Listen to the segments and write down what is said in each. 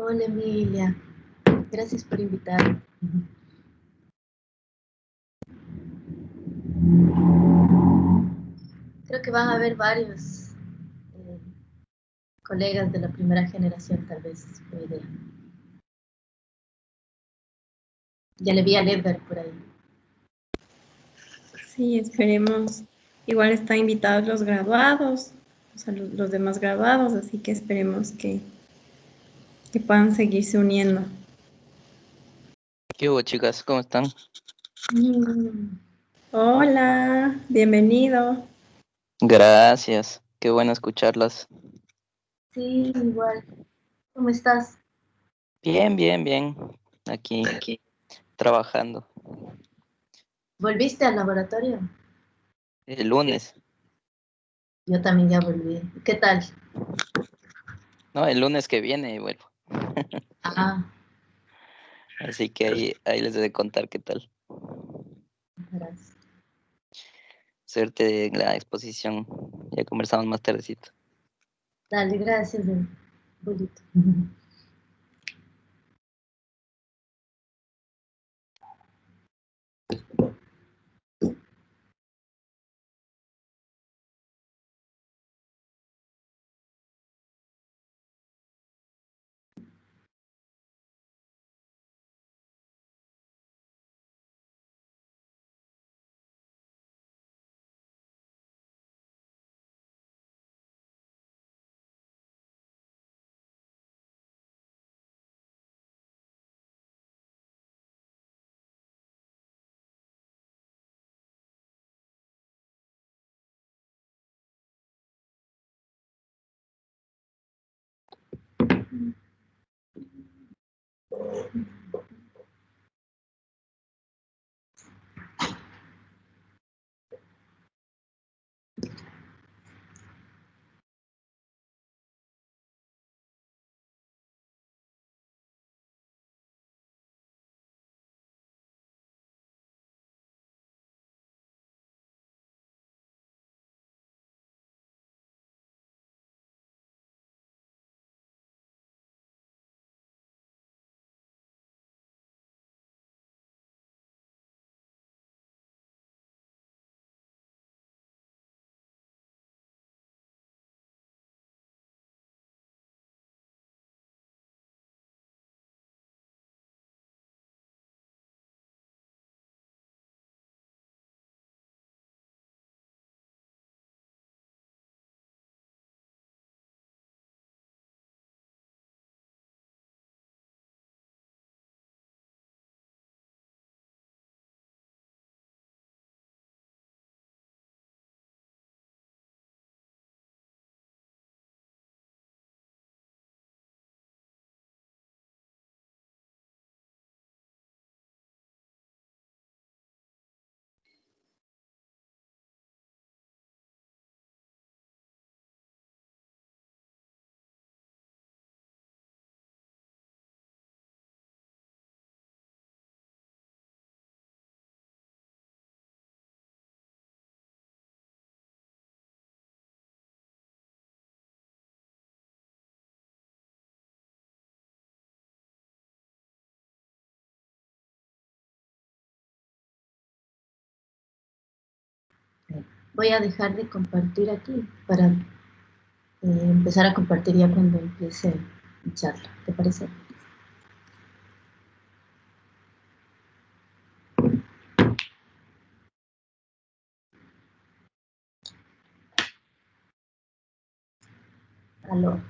Hola Emilia, gracias por invitarme. Creo que van a haber varios eh, colegas de la primera generación, tal vez, por idea. Ya le vi a Edgar por ahí. Sí, esperemos. Igual están invitados los graduados, o sea, los demás graduados, así que esperemos que puedan seguirse uniendo. ¿Qué hubo, chicas? ¿Cómo están? Hola, bienvenido. Gracias. Qué bueno escucharlas. Sí, igual. ¿Cómo estás? Bien, bien, bien. Aquí trabajando. ¿Volviste al laboratorio? El lunes. Yo también ya volví. ¿Qué tal? No, el lunes que viene vuelvo. Ah, Así que ahí les he de contar qué tal. gracias. Suerte en la exposición. Ya conversamos más tardecito. Dale, gracias, Bolito. Voy a dejar de compartir aquí para empezar a compartir ya cuando empiece la charla. ¿Te parece? Aló.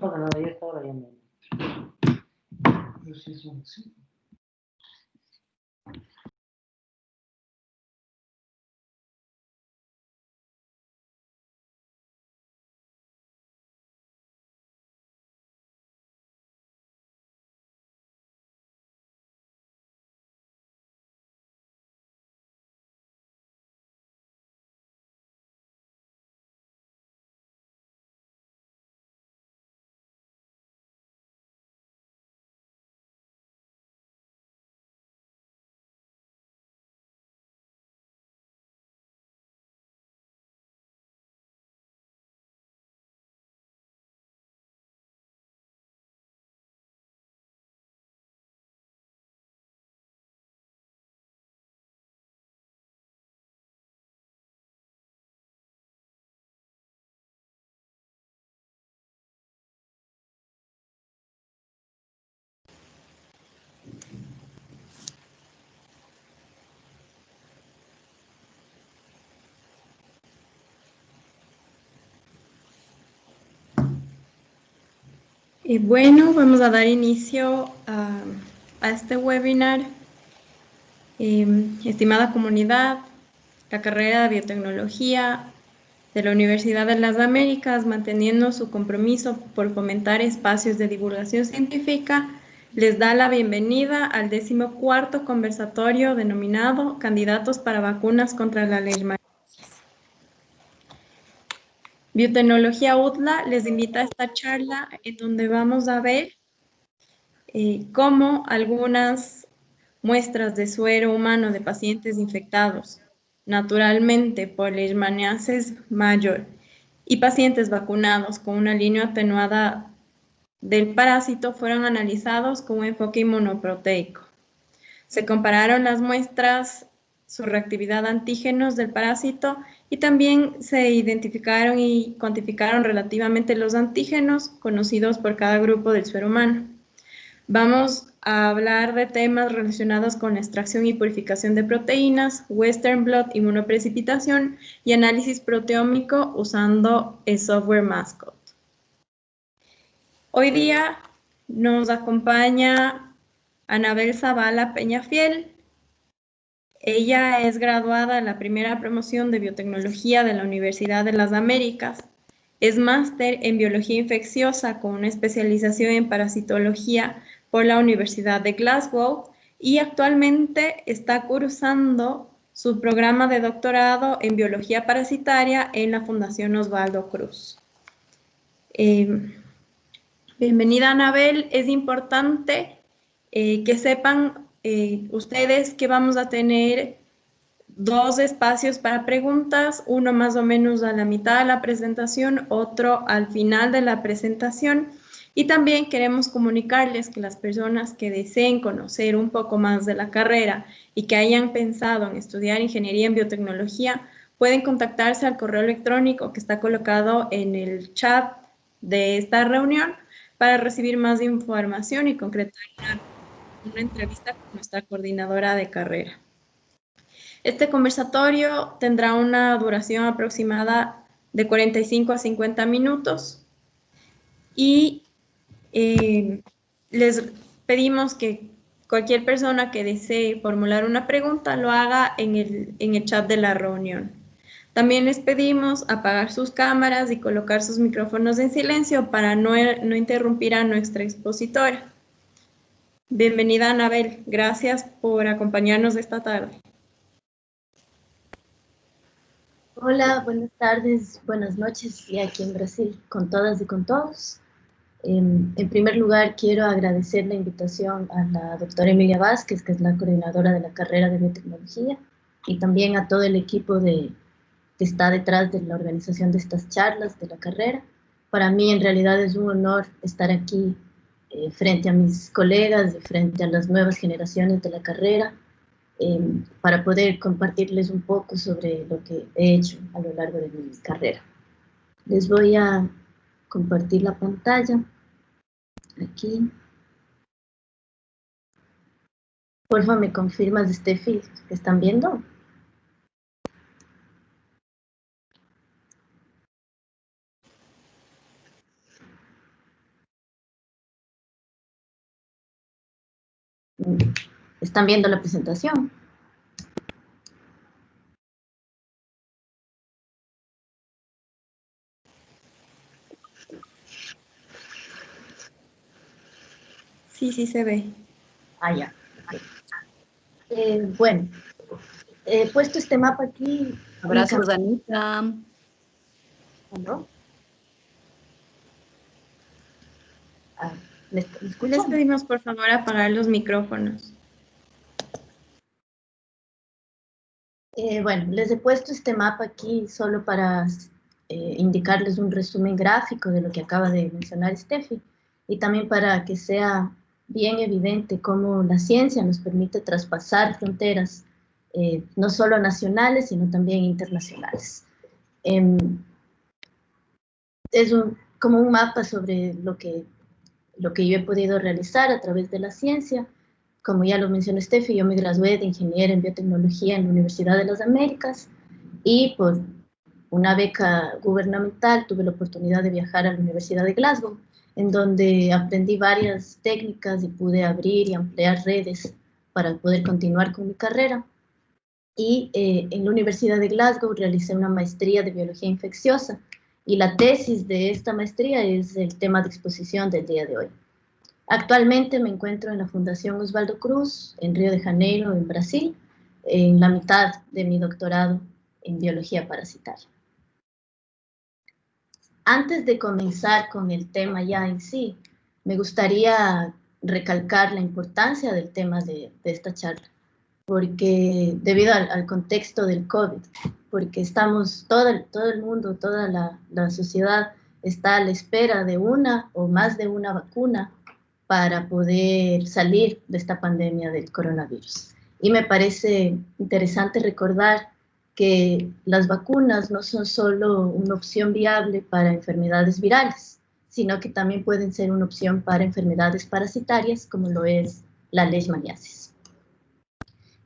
no pasa nada, ya está ahora ya no. Pero sí es un sí. Bueno, vamos a dar inicio a este webinar. Estimada comunidad, la carrera de biotecnología de la Universidad de las Américas, manteniendo su compromiso por fomentar espacios de divulgación científica, les da la bienvenida al 14º conversatorio denominado Candidatos para vacunas contra la leishmaniasis. Biotecnología UTLA les invita a esta charla en donde vamos a ver cómo algunas muestras de suero humano de pacientes infectados naturalmente por leishmaniasis mayor y pacientes vacunados con una línea atenuada del parásito fueron analizados con un enfoque inmunoproteico. Se compararon las muestras, su reactividad a antígenos del parásito y también se identificaron y cuantificaron relativamente los antígenos conocidos por cada grupo del suero humano. Vamos a hablar de temas relacionados con la extracción y purificación de proteínas, Western blot, inmunoprecipitación y análisis proteómico usando el software Mascot. Hoy día nos acompaña Anabel Zavala Peñafiel. Ella es graduada en la primera promoción de biotecnología de la Universidad de las Américas. Es máster en biología infecciosa con una especialización en parasitología por la Universidad de Glasgow y actualmente está cursando su programa de doctorado en biología parasitaria en la Fundación Osvaldo Cruz. Bienvenida, Anabel. Es importante que sepan ustedes que vamos a tener 2 espacios para preguntas, uno más o menos a la mitad de la presentación, otro al final de la presentación. Y también queremos comunicarles que las personas que deseen conocer un poco más de la carrera y que hayan pensado en estudiar ingeniería en biotecnología, pueden contactarse al correo electrónico que está colocado en el chat de esta reunión para recibir más información y concretar una entrevista con nuestra coordinadora de carrera. Este conversatorio tendrá una duración aproximada de 45 a 50 minutos y les pedimos que cualquier persona que desee formular una pregunta lo haga en el chat de la reunión. También les pedimos apagar sus cámaras y colocar sus micrófonos en silencio para no interrumpir a nuestra expositora. Bienvenida, Anabel. Gracias por acompañarnos esta tarde. Hola, buenas tardes, buenas noches y aquí en Brasil con todas y con todos. En primer lugar, quiero agradecer la invitación a la doctora Emilia Vázquez, que es la coordinadora de la carrera de biotecnología, y también a todo el equipo que está detrás de la organización de estas charlas de la carrera. Para mí, en realidad, es un honor estar aquí frente a mis colegas, frente a las nuevas generaciones de la carrera, para poder compartirles un poco sobre lo que he hecho a lo largo de mi carrera. Les voy a compartir la pantalla aquí. Porfa, ¿me confirmas, Steffi, que están viendo? ¿Están viendo la presentación? Sí, sí se ve. Ah, ya. Bueno, he puesto este mapa aquí. Abrazos, Anita. ¿No? Ah, ¿me Les escuchan? pedimos por favor apagar los micrófonos. Bueno, les he puesto este mapa aquí solo para indicarles un resumen gráfico de lo que acaba de mencionar Steffi y también para que sea bien evidente cómo la ciencia nos permite traspasar fronteras, no solo nacionales, sino también internacionales. Es como un mapa sobre lo que yo he podido realizar a través de la ciencia. Como ya lo mencionó Steffi, yo me gradué de ingeniera en biotecnología en la Universidad de las Américas y por una beca gubernamental tuve la oportunidad de viajar a la Universidad de Glasgow, en donde aprendí varias técnicas y pude abrir y ampliar redes para poder continuar con mi carrera. Y en la Universidad de Glasgow realicé una maestría de biología infecciosa y la tesis de esta maestría es el tema de exposición del día de hoy. Actualmente me encuentro en la Fundación Osvaldo Cruz, en Río de Janeiro, en Brasil, en la mitad de mi doctorado en biología parasitaria. Antes de comenzar con el tema ya en sí, me gustaría recalcar la importancia del tema de esta charla, porque debido al contexto del COVID, porque estamos, todo el mundo, toda la sociedad está a la espera de una o más de una vacuna para poder salir de esta pandemia del coronavirus. Y me parece interesante recordar que las vacunas no son solo una opción viable para enfermedades virales, sino que también pueden ser una opción para enfermedades parasitarias, como lo es la leishmaniasis.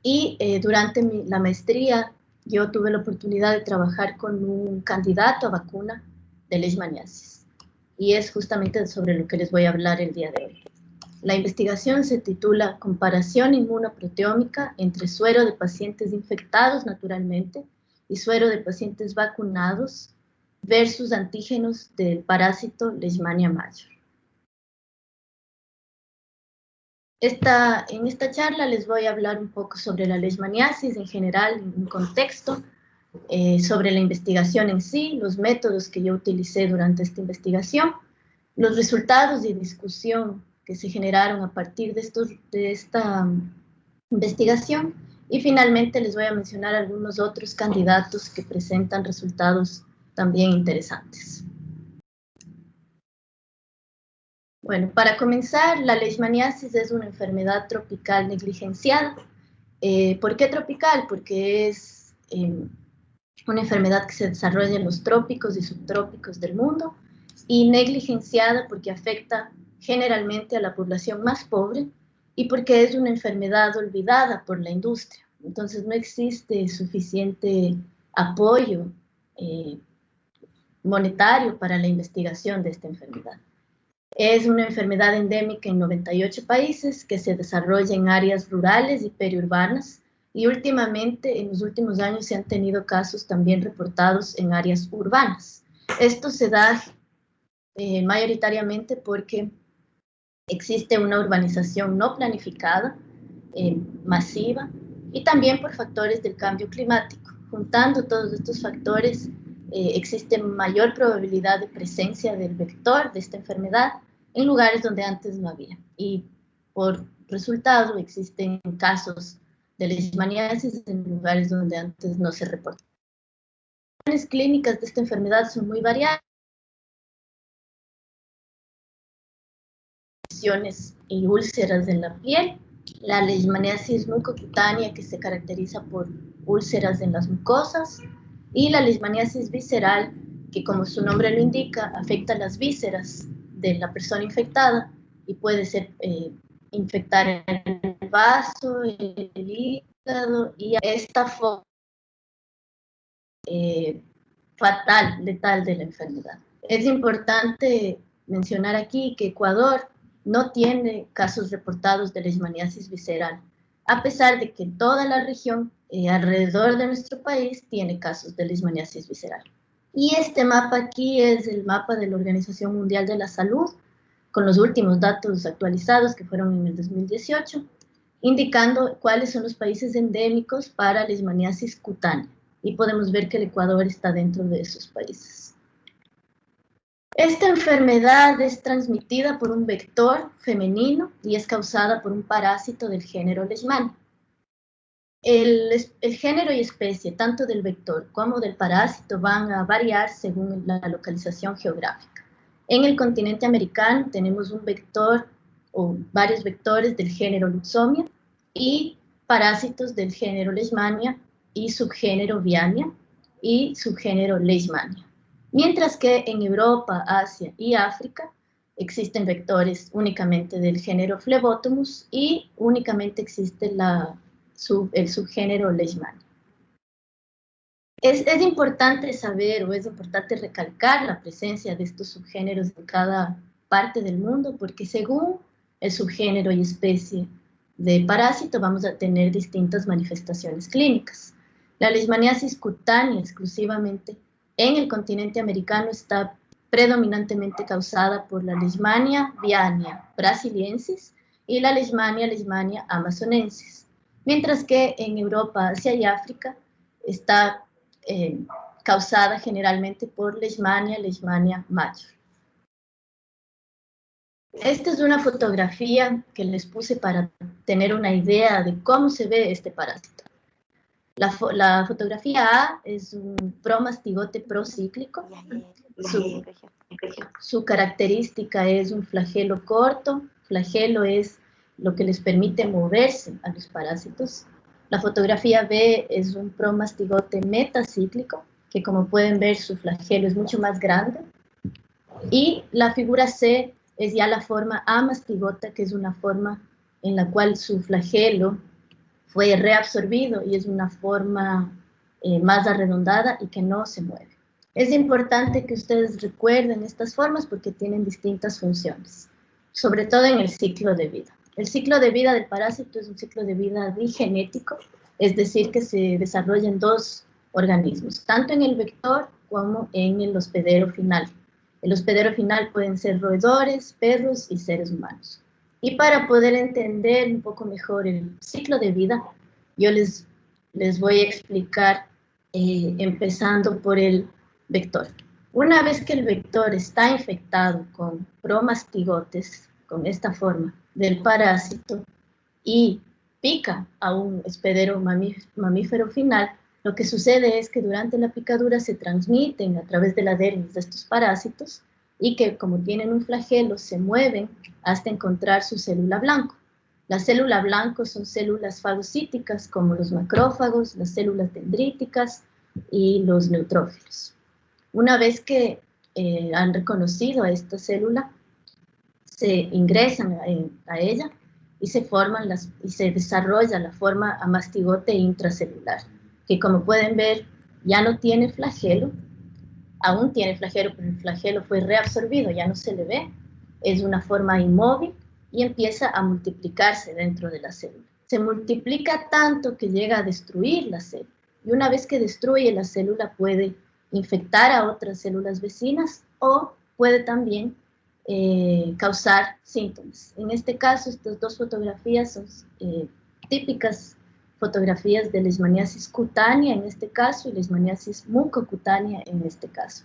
Y durante la maestría yo tuve la oportunidad de trabajar con un candidato a vacuna de leishmaniasis. Y es justamente sobre lo que les voy a hablar el día de hoy. La investigación se titula Comparación inmunoproteómica entre suero de pacientes infectados naturalmente y suero de pacientes vacunados versus antígenos del parásito Leishmania major. En esta charla les voy a hablar un poco sobre la leishmaniasis en general, en un contexto, sobre la investigación en sí, los métodos que yo utilicé durante esta investigación, los resultados de discusión que se generaron a partir de esta investigación y finalmente les voy a mencionar algunos otros candidatos que presentan resultados también interesantes. Bueno, para comenzar, la leishmaniasis es una enfermedad tropical negligenciada. ¿Por qué tropical? Porque es una enfermedad que se desarrolla en los trópicos y subtrópicos del mundo y negligenciada porque afecta generalmente a la población más pobre y porque es una enfermedad olvidada por la industria. Entonces no existe suficiente apoyo monetario para la investigación de esta enfermedad. Es una enfermedad endémica en 98 países que se desarrolla en áreas rurales y periurbanas y últimamente, en los últimos años, se han tenido casos también reportados en áreas urbanas. Esto se da mayoritariamente porque existe una urbanización no planificada, masiva, y también por factores del cambio climático. Juntando todos estos factores, existe mayor probabilidad de presencia del vector de esta enfermedad en lugares donde antes no había. Y por resultado existen casos de leishmaniasis en lugares donde antes no se reportaban. Las clínicas de esta enfermedad son muy variadas. Y úlceras en la piel, la leishmaniasis mucocutánea que se caracteriza por úlceras en las mucosas y la leishmaniasis visceral que, como su nombre lo indica, afecta las vísceras de la persona infectada y puede ser infectar el vaso, el hígado y esta forma fatal, letal de la enfermedad. Es importante mencionar aquí que Ecuador no tiene casos reportados de leishmaniasis visceral. a pesar de que toda la región alrededor de nuestro país tiene casos de leishmaniasis visceral. Y este mapa aquí es el mapa de la Organización Mundial de la Salud, con los últimos datos actualizados que fueron en el 2018, indicando cuáles son los países endémicos para leishmaniasis cutánea. Y podemos ver que el Ecuador está dentro de esos países. Esta enfermedad es transmitida por un vector femenino y es causada por un parásito del género Leishmania. El género y especie, tanto del vector como del parásito, van a variar según la localización geográfica. En el continente americano tenemos un vector o varios vectores del género Luxomia y parásitos del género Leishmania y subgénero Viania y subgénero Leishmania. Mientras que en Europa, Asia y África existen vectores únicamente del género Phlebotomus y únicamente existe el subgénero Leishmania. Es importante saber o es importante recalcar la presencia de estos subgéneros en cada parte del mundo porque según el subgénero y especie de parásito vamos a tener distintas manifestaciones clínicas. La leishmaniasis cutánea exclusivamente en el continente americano está predominantemente causada por la Leishmania viania brasiliensis y la Leishmania amazonensis, mientras que en Europa, Asia y África está causada generalmente por Leishmania major. Esta es una fotografía que les puse para tener una idea de cómo se ve este parásito. La fotografía A es un promastigote procíclico. Su característica es un flagelo corto. Flagelo es lo que les permite moverse a los parásitos. La fotografía B es un promastigote metacíclico, que como pueden ver su flagelo es mucho más grande. Y la figura C es ya la forma amastigota, que es una forma en la cual su flagelo fue reabsorbido y es una forma más arredondada y que no se mueve. Es importante que ustedes recuerden estas formas porque tienen distintas funciones, sobre todo en el ciclo de vida. El ciclo de vida del parásito es un ciclo de vida digenético, es decir, que se desarrolla en dos organismos, tanto en el vector como en el hospedero final. El hospedero final pueden ser roedores, perros y seres humanos. Y para poder entender un poco mejor el ciclo de vida, yo les voy a explicar empezando por el vector. Una vez que el vector está infectado con promastigotes, con esta forma del parásito, y pica a un hospedero mamífero final, lo que sucede es que durante la picadura se transmiten a través de la dermis de estos parásitos y que como tienen un flagelo se mueven hasta encontrar su célula blanco. La célula blanco son células fagocíticas como los macrófagos, las células dendríticas y los neutrófilos. Una vez que han reconocido a esta célula, se ingresan a ella y se desarrolla la forma amastigote intracelular, que como pueden ver ya no tiene flagelo, aún tiene flagelo, pero el flagelo fue reabsorbido, ya no se le ve, es una forma inmóvil y empieza a multiplicarse dentro de la célula. Se multiplica tanto que llega a destruir la célula, y una vez que destruye la célula puede infectar a otras células vecinas o puede también causar síntomas. En este caso, estas dos fotografías son típicas fotografías de leishmaniasis cutánea en este caso y leishmaniasis mucocutánea en este caso.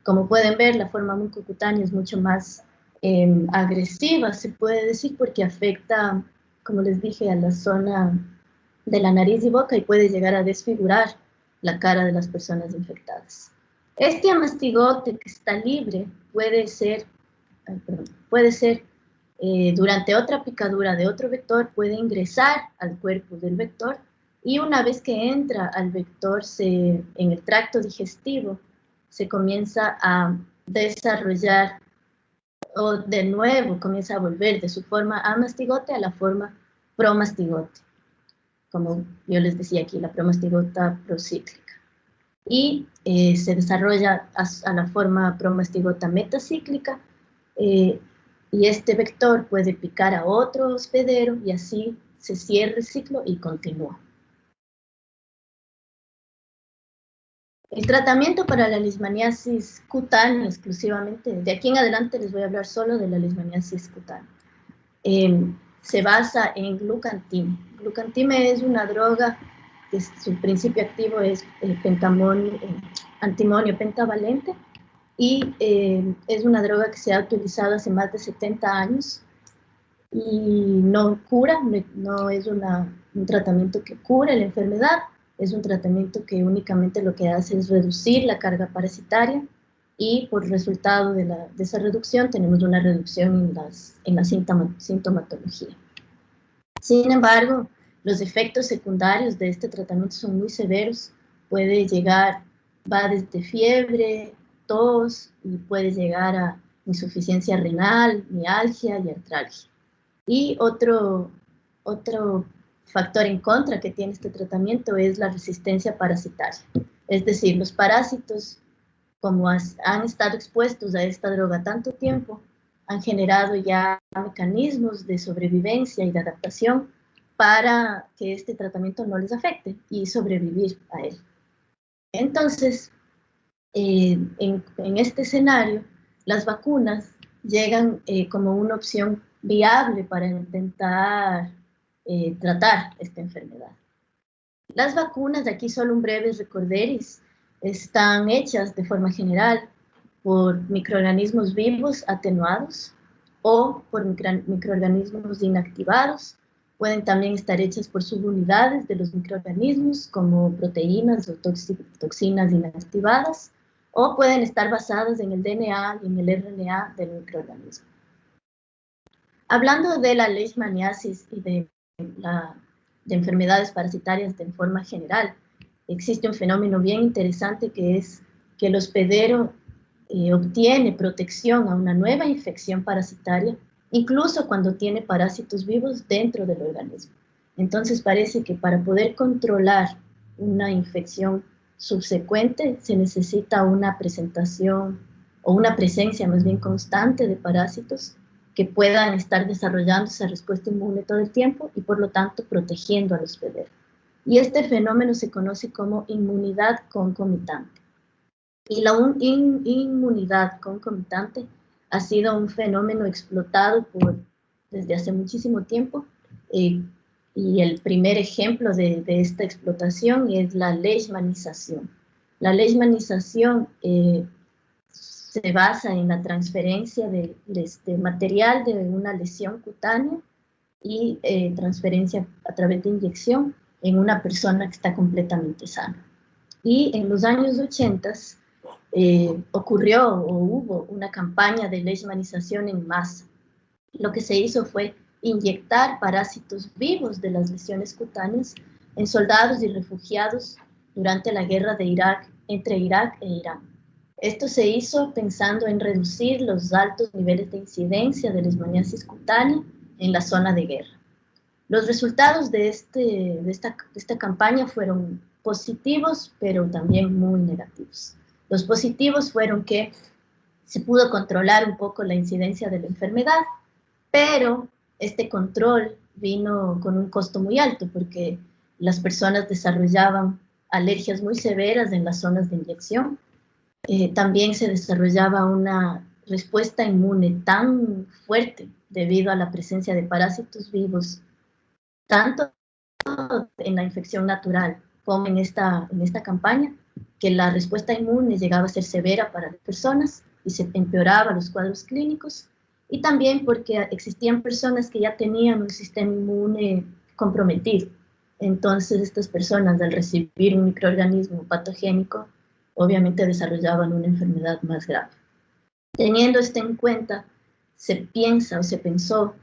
Como pueden ver, la forma mucocutánea es mucho más agresiva, se puede decir, porque afecta, como les dije, a la zona de la nariz y boca y puede llegar a desfigurar la cara de las personas infectadas. Este amastigote que está libre puede ser durante otra picadura de otro vector, puede ingresar al cuerpo del vector y una vez que entra al vector en el tracto digestivo se comienza a desarrollar o de nuevo comienza a volver de su forma amastigote a la forma promastigote, como yo les decía aquí, la promastigota procíclica. Y se desarrolla a la forma promastigota metacíclica, y este vector puede picar a otro hospedero y así se cierra el ciclo y continúa. El tratamiento para la leishmaniasis cutánea exclusivamente, de aquí en adelante les voy a hablar solo de la leishmaniasis cutánea, se basa en glucantime. Glucantime es una droga que su principio activo es el antimonio pentavalente y es una droga que se ha utilizado hace más de 70 años y no cura, no es un tratamiento que cure la enfermedad, es un tratamiento que únicamente lo que hace es reducir la carga parasitaria y por resultado de esa reducción tenemos una reducción en la sintomatología. Sin embargo, los efectos secundarios de este tratamiento son muy severos, va desde fiebre, tos y puede llegar a insuficiencia renal, mialgia y artralgia. Y otro factor en contra que tiene este tratamiento es la resistencia parasitaria. Es decir, los parásitos, como han estado expuestos a esta droga tanto tiempo, han generado ya mecanismos de sobrevivencia y de adaptación para que este tratamiento no les afecte y sobrevivir a él. Entonces, en este escenario, las vacunas llegan como una opción viable para intentar tratar esta enfermedad. Las vacunas, de aquí solo un breve recorderis, están hechas de forma general por microorganismos vivos atenuados o por microorganismos inactivados. Pueden también estar hechas por subunidades de los microorganismos, como proteínas o toxinas inactivadas, o pueden estar basadas en el DNA y en el RNA del microorganismo. Hablando de la leishmaniasis y de enfermedades parasitarias de forma general, existe un fenómeno bien interesante que es que el hospedero obtiene protección a una nueva infección parasitaria, incluso cuando tiene parásitos vivos dentro del organismo. Entonces parece que para poder controlar una infección subsecuente se necesita una presentación o una presencia más bien constante de parásitos que puedan estar desarrollando esa respuesta inmune todo el tiempo y por lo tanto protegiendo al hospedero. Y este fenómeno se conoce como inmunidad concomitante. Y la inmunidad concomitante ha sido un fenómeno explotado desde hace muchísimo tiempo y el primer ejemplo de esta explotación es la leishmanización. La leishmanización se basa en la transferencia de material de una lesión cutánea y transferencia a través de inyección en una persona que está completamente sana. Y en los años 80 ocurrió o hubo una campaña de leishmanización en masa. Lo que se hizo fue inyectar parásitos vivos de las lesiones cutáneas en soldados y refugiados durante la guerra entre Irak e Irán. Esto se hizo pensando en reducir los altos niveles de incidencia de leishmaniasis cutánea en la zona de guerra. Los resultados de esta campaña fueron positivos, pero también muy negativos. Los positivos fueron que se pudo controlar un poco la incidencia de la enfermedad, pero este control vino con un costo muy alto porque las personas desarrollaban alergias muy severas en las zonas de inyección. También se desarrollaba una respuesta inmune tan fuerte debido a la presencia de parásitos vivos, tanto en la infección natural como en esta campaña, que la respuesta inmune llegaba a ser severa para las personas y se empeoraban los cuadros clínicos, y también porque existían personas que ya tenían un sistema inmune comprometido. Entonces estas personas, al recibir un microorganismo patogénico, obviamente desarrollaban una enfermedad más grave. Teniendo esto en cuenta, se pensó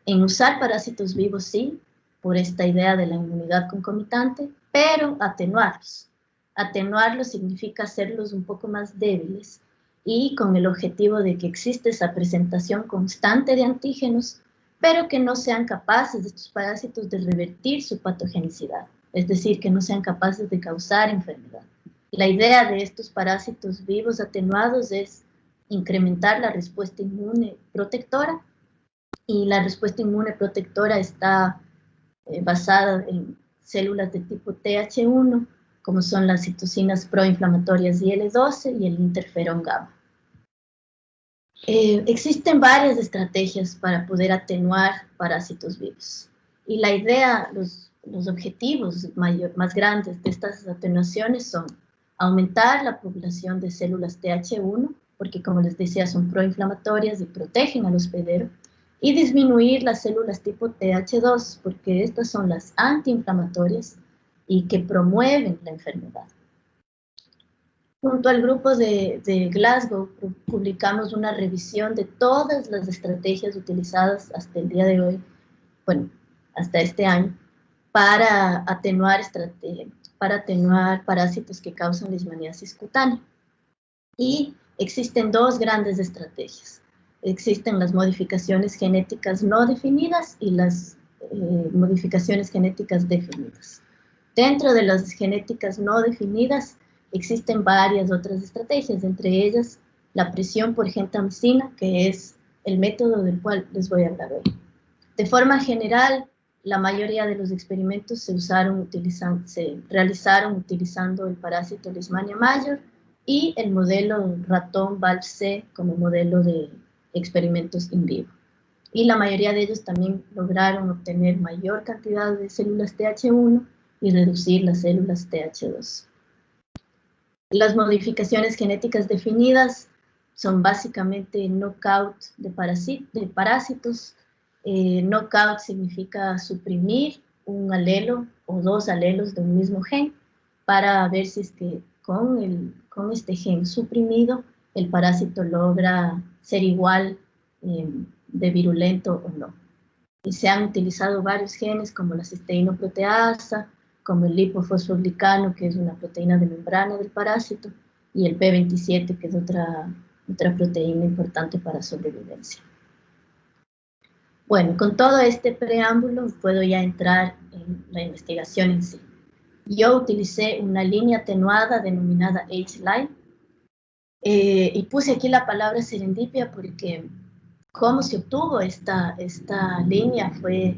en usar parásitos vivos, sí, por esta idea de la inmunidad concomitante, pero atenuarlos. Atenuarlos significa hacerlos un poco más débiles y con el objetivo de que existe esa presentación constante de antígenos, pero que no sean capaces estos parásitos de revertir su patogenicidad, es decir, que no sean capaces de causar enfermedad. La idea de estos parásitos vivos atenuados es incrementar la respuesta inmune protectora, y la respuesta inmune protectora está basada en células de tipo Th1, como son las citocinas proinflamatorias IL-12 y el interferón gamma. Existen varias estrategias para poder atenuar parásitos vivos. Y la idea, los objetivos más grandes de estas atenuaciones son aumentar la población de células Th1, porque como les decía son proinflamatorias y protegen al hospedero, y disminuir las células tipo Th2, porque estas son las antiinflamatorias y que promueven la enfermedad. Junto al grupo de Glasgow publicamos una revisión de todas las estrategias utilizadas hasta el día de hoy, bueno, hasta este año, para atenuar parásitos que causan leishmaniasis cutánea. Y existen dos grandes estrategias. Existen las modificaciones genéticas no definidas y las modificaciones genéticas definidas. Dentro de las genéticas no definidas existen varias otras estrategias, entre ellas la presión por gentamicina, que es el método del cual les voy a hablar hoy. De forma general, la mayoría de los experimentos se realizaron utilizando el parásito Leishmania major y el modelo ratón VALV-C como modelo de experimentos in vivo. Y la mayoría de ellos también lograron obtener mayor cantidad de células Th1 y reducir las células Th2. Las modificaciones genéticas definidas son básicamente knockout de parásitos. Knockout significa suprimir un alelo o dos alelos de un mismo gen para ver si es que con este gen suprimido el parásito logra ser igual de virulento o no. Y se han utilizado varios genes como la cisteínoproteasa, como el lipofosfoglicano, que es una proteína de membrana del parásito, y el P27, que es otra proteína importante para sobrevivencia. Bueno, con todo este preámbulo puedo ya entrar en la investigación en sí. Yo utilicé una línea atenuada denominada H-line, y puse aquí la palabra serendipia porque cómo se obtuvo esta línea fue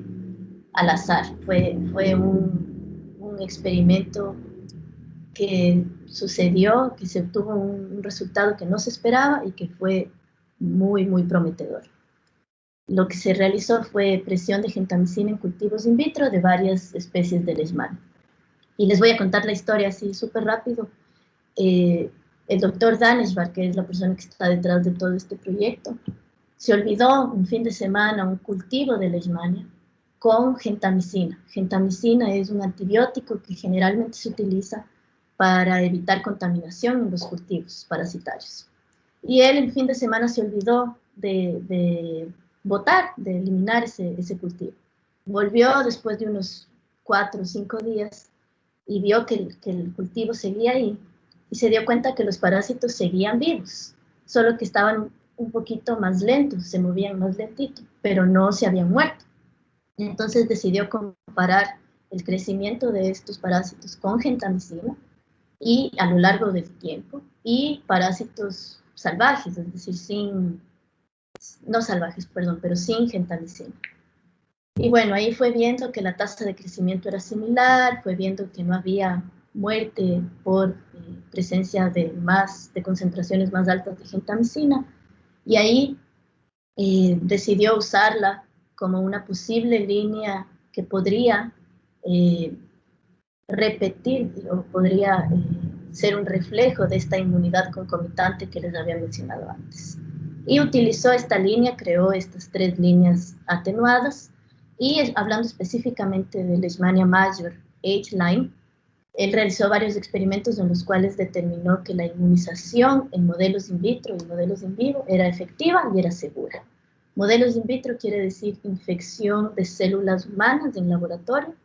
al azar, fue un experimento que sucedió, que se obtuvo un resultado que no se esperaba y que fue muy, muy prometedor. Lo que se realizó fue presión de gentamicina en cultivos in vitro de varias especies de leishmania. Y les voy a contar la historia así súper rápido. El doctor Daneshvar, que es la persona que está detrás de todo este proyecto, se olvidó un fin de semana un cultivo de leishmania con gentamicina. Gentamicina es un antibiótico que generalmente se utiliza para evitar contaminación en los cultivos parasitarios. Y él el fin de semana se olvidó de botar, de eliminar ese cultivo. Volvió después de unos 4 o 5 días y vio que el cultivo seguía ahí y se dio cuenta que los parásitos seguían vivos, solo que estaban un poquito más lentos, se movían más lentito, pero no se habían muerto. Entonces decidió comparar el crecimiento de estos parásitos con gentamicina y a lo largo del tiempo, y parásitos salvajes, es decir, no salvajes, perdón, pero sin gentamicina. Y bueno, ahí fue viendo que la tasa de crecimiento era similar, fue viendo que no había muerte por presencia de concentraciones más altas de gentamicina, y ahí decidió usarla como una posible línea que podría repetir o podría ser un reflejo de esta inmunidad concomitante que les había mencionado antes. Y utilizó esta línea, creó estas 3 líneas atenuadas, y hablando específicamente de Leishmania major H-line, él realizó varios experimentos en los cuales determinó que la inmunización en modelos in vitro y modelos in vivo era efectiva y era segura. Modelos in vitro quiere decir infección de células humanas en laboratorio,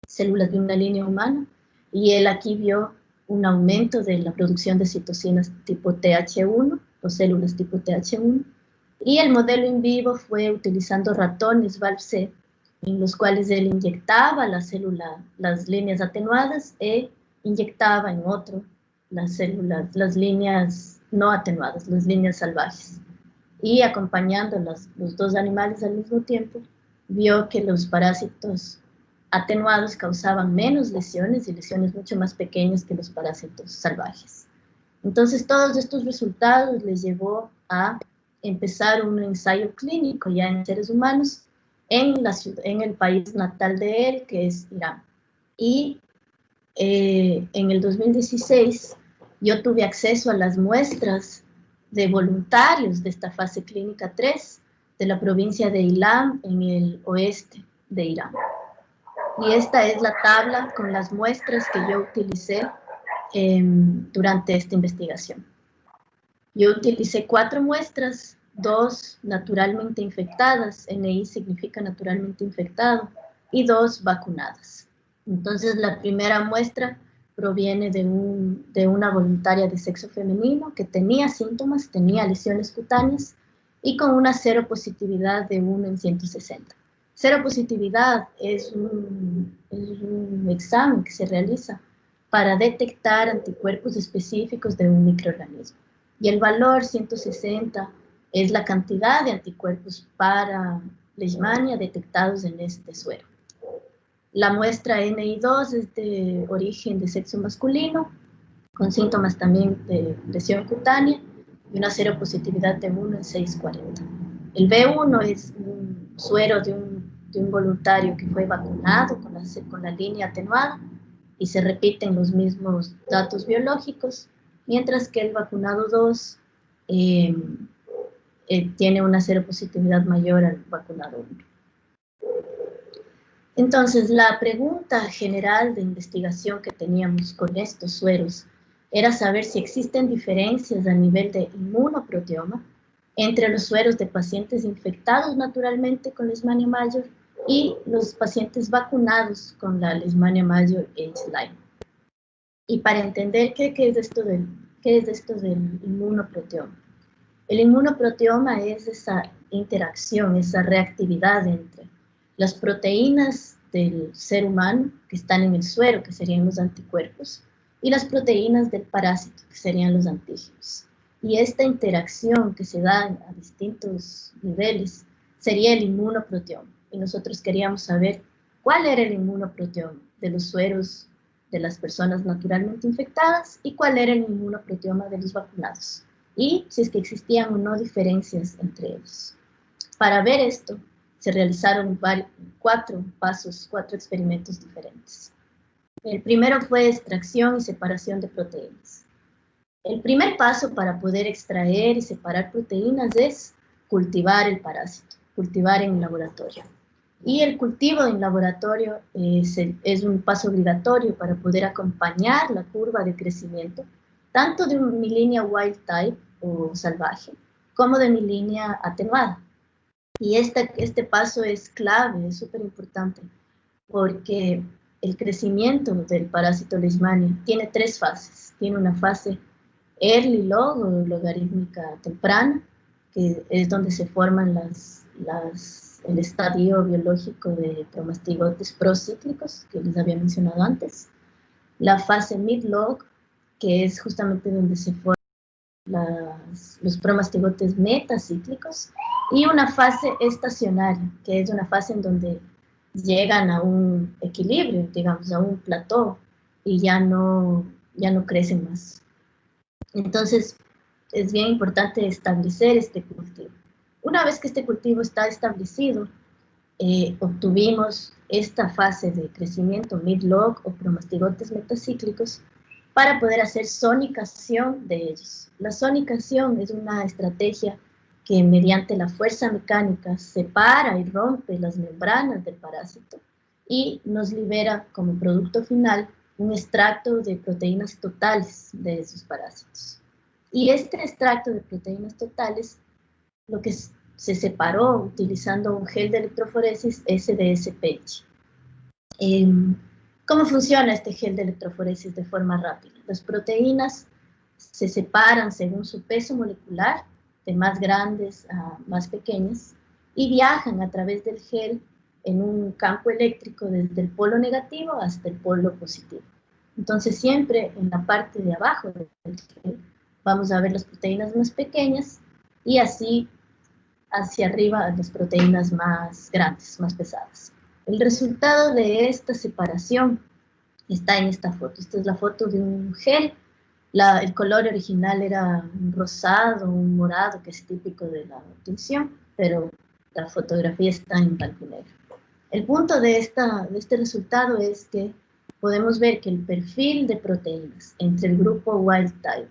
células de una línea humana, y él aquí vio un aumento de la producción de citocinas tipo Th1 o células tipo Th1, y el modelo in vivo fue utilizando ratones VALV-C, en los cuales él inyectaba las líneas atenuadas e inyectaba en otro las líneas no atenuadas, las líneas salvajes. Y acompañando los 2 animales al mismo tiempo, vio que los parásitos atenuados causaban menos lesiones y lesiones mucho más pequeñas que los parásitos salvajes. Entonces, todos estos resultados les llevó a empezar un ensayo clínico ya en seres humanos en el país natal de él, que es Irán. Y en el 2016 yo tuve acceso a las muestras de voluntarios de esta fase clínica 3 de la provincia de Ilam en el oeste de Irán. Y esta es la tabla con las muestras que yo utilicé durante esta investigación. Yo utilicé 4 muestras, 2 naturalmente infectadas, NI significa naturalmente infectado, y 2 vacunadas. Entonces, la primera muestra proviene de una voluntaria de sexo femenino que tenía síntomas, tenía lesiones cutáneas y con una seropositividad de 1 en 160. Seropositividad es un examen que se realiza para detectar anticuerpos específicos de un microorganismo. Y el valor 160 es la cantidad de anticuerpos para leishmania detectados en este suero. La muestra NI2 es de origen de sexo masculino, con síntomas también de lesión cutánea y una seropositividad de 1 en 640. El B1 es un suero de un voluntario que fue vacunado con la línea atenuada y se repiten los mismos datos biológicos, mientras que el vacunado 2 tiene una seropositividad mayor al vacunado 1. Entonces, la pregunta general de investigación que teníamos con estos sueros era saber si existen diferencias a nivel de inmunoproteoma entre los sueros de pacientes infectados naturalmente con Leishmania major y los pacientes vacunados con la Leishmania major H-Line. Y para entender qué es esto del inmunoproteoma. El inmunoproteoma es esa interacción, esa reactividad entre las proteínas del ser humano que están en el suero, que serían los anticuerpos, y las proteínas del parásito, que serían los antígenos. Y esta interacción que se da a distintos niveles sería el inmunoproteoma. Y nosotros queríamos saber cuál era el inmunoproteoma de los sueros de las personas naturalmente infectadas y cuál era el inmunoproteoma de los vacunados. Y si es que existían o no diferencias entre ellos. Para ver esto, se realizaron 4 experimentos diferentes. El primero fue extracción y separación de proteínas. El primer paso para poder extraer y separar proteínas es cultivar el parásito, cultivar en laboratorio. Y el cultivo en laboratorio es un paso obligatorio para poder acompañar la curva de crecimiento, tanto de mi línea wild type o salvaje, como de mi línea atenuada. Y este paso es clave, es súper importante, porque el crecimiento del parásito Leishmania tiene 3 fases. Tiene una fase early log o logarítmica temprana, que es donde se forman el estadio biológico de promastigotes procíclicos, que les había mencionado antes. La fase mid log, que es justamente donde se forman los promastigotes metacíclicos, y una fase estacionaria, que es una fase en donde llegan a un equilibrio, digamos, a un plató, y ya no crecen más. Entonces, es bien importante establecer este cultivo. Una vez que este cultivo está establecido, obtuvimos esta fase de crecimiento mid-log o promastigotes metacíclicos para poder hacer sonicación de ellos. La sonicación es una estrategia que mediante la fuerza mecánica separa y rompe las membranas del parásito y nos libera como producto final un extracto de proteínas totales de esos parásitos. Y este extracto de proteínas totales, lo que se separó utilizando un gel de electroforesis SDS-PETCH. ¿Cómo funciona este gel de electroforesis de forma rápida? Las proteínas se separan según su peso molecular, de más grandes a más pequeñas, y viajan a través del gel en un campo eléctrico desde el polo negativo hasta el polo positivo. Entonces siempre en la parte de abajo del gel vamos a ver las proteínas más pequeñas y así hacia arriba las proteínas más grandes, más pesadas. El resultado de esta separación está en esta foto. Esta es la foto de un gel. El color original era un rosado, un morado, que es típico de la tinción, pero la fotografía está en blanco y negro. El punto de este resultado es que podemos ver que el perfil de proteínas entre el grupo wild type,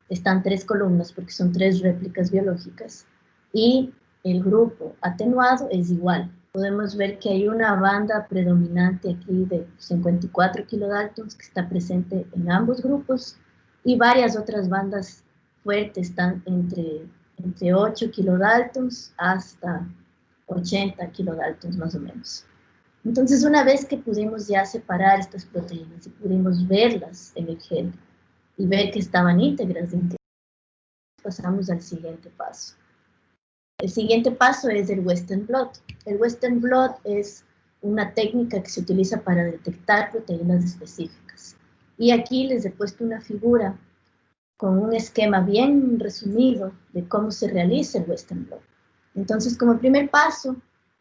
están 3 columnas porque son 3 réplicas biológicas, y el grupo atenuado es igual. Podemos ver que hay una banda predominante aquí de 54 kilodaltons que está presente en ambos grupos, y varias otras bandas fuertes están entre 8 kilodaltons hasta 80 kilodaltons más o menos. Entonces, una vez que pudimos ya separar estas proteínas y pudimos verlas en el gel y ver que estaban íntegras, pasamos al siguiente paso. El siguiente paso es el Western blot. El Western blot es una técnica que se utiliza para detectar proteínas específicas. Y aquí les he puesto una figura con un esquema bien resumido de cómo se realiza el Western blot. Entonces, como primer paso,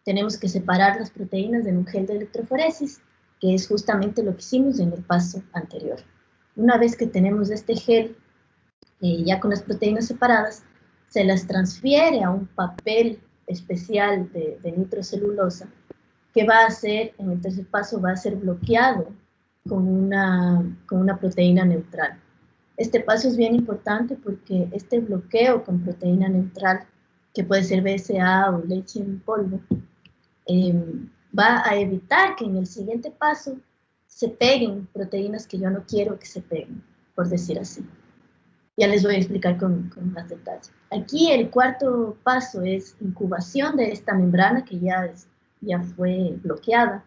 tenemos que separar las proteínas en un gel de electroforesis, que es justamente lo que hicimos en el paso anterior. Una vez que tenemos este gel, ya con las proteínas separadas, se las transfiere a un papel especial de nitrocelulosa, que va a ser, en el tercer paso, va a ser bloqueado con una proteína neutral. Este paso es bien importante porque este bloqueo con proteína neutral, que puede ser BSA o leche en polvo, va a evitar que en el siguiente paso se peguen proteínas que yo no quiero que se peguen, por decir así. Ya les voy a explicar con más detalle. Aquí el cuarto paso es incubación de esta membrana que ya fue bloqueada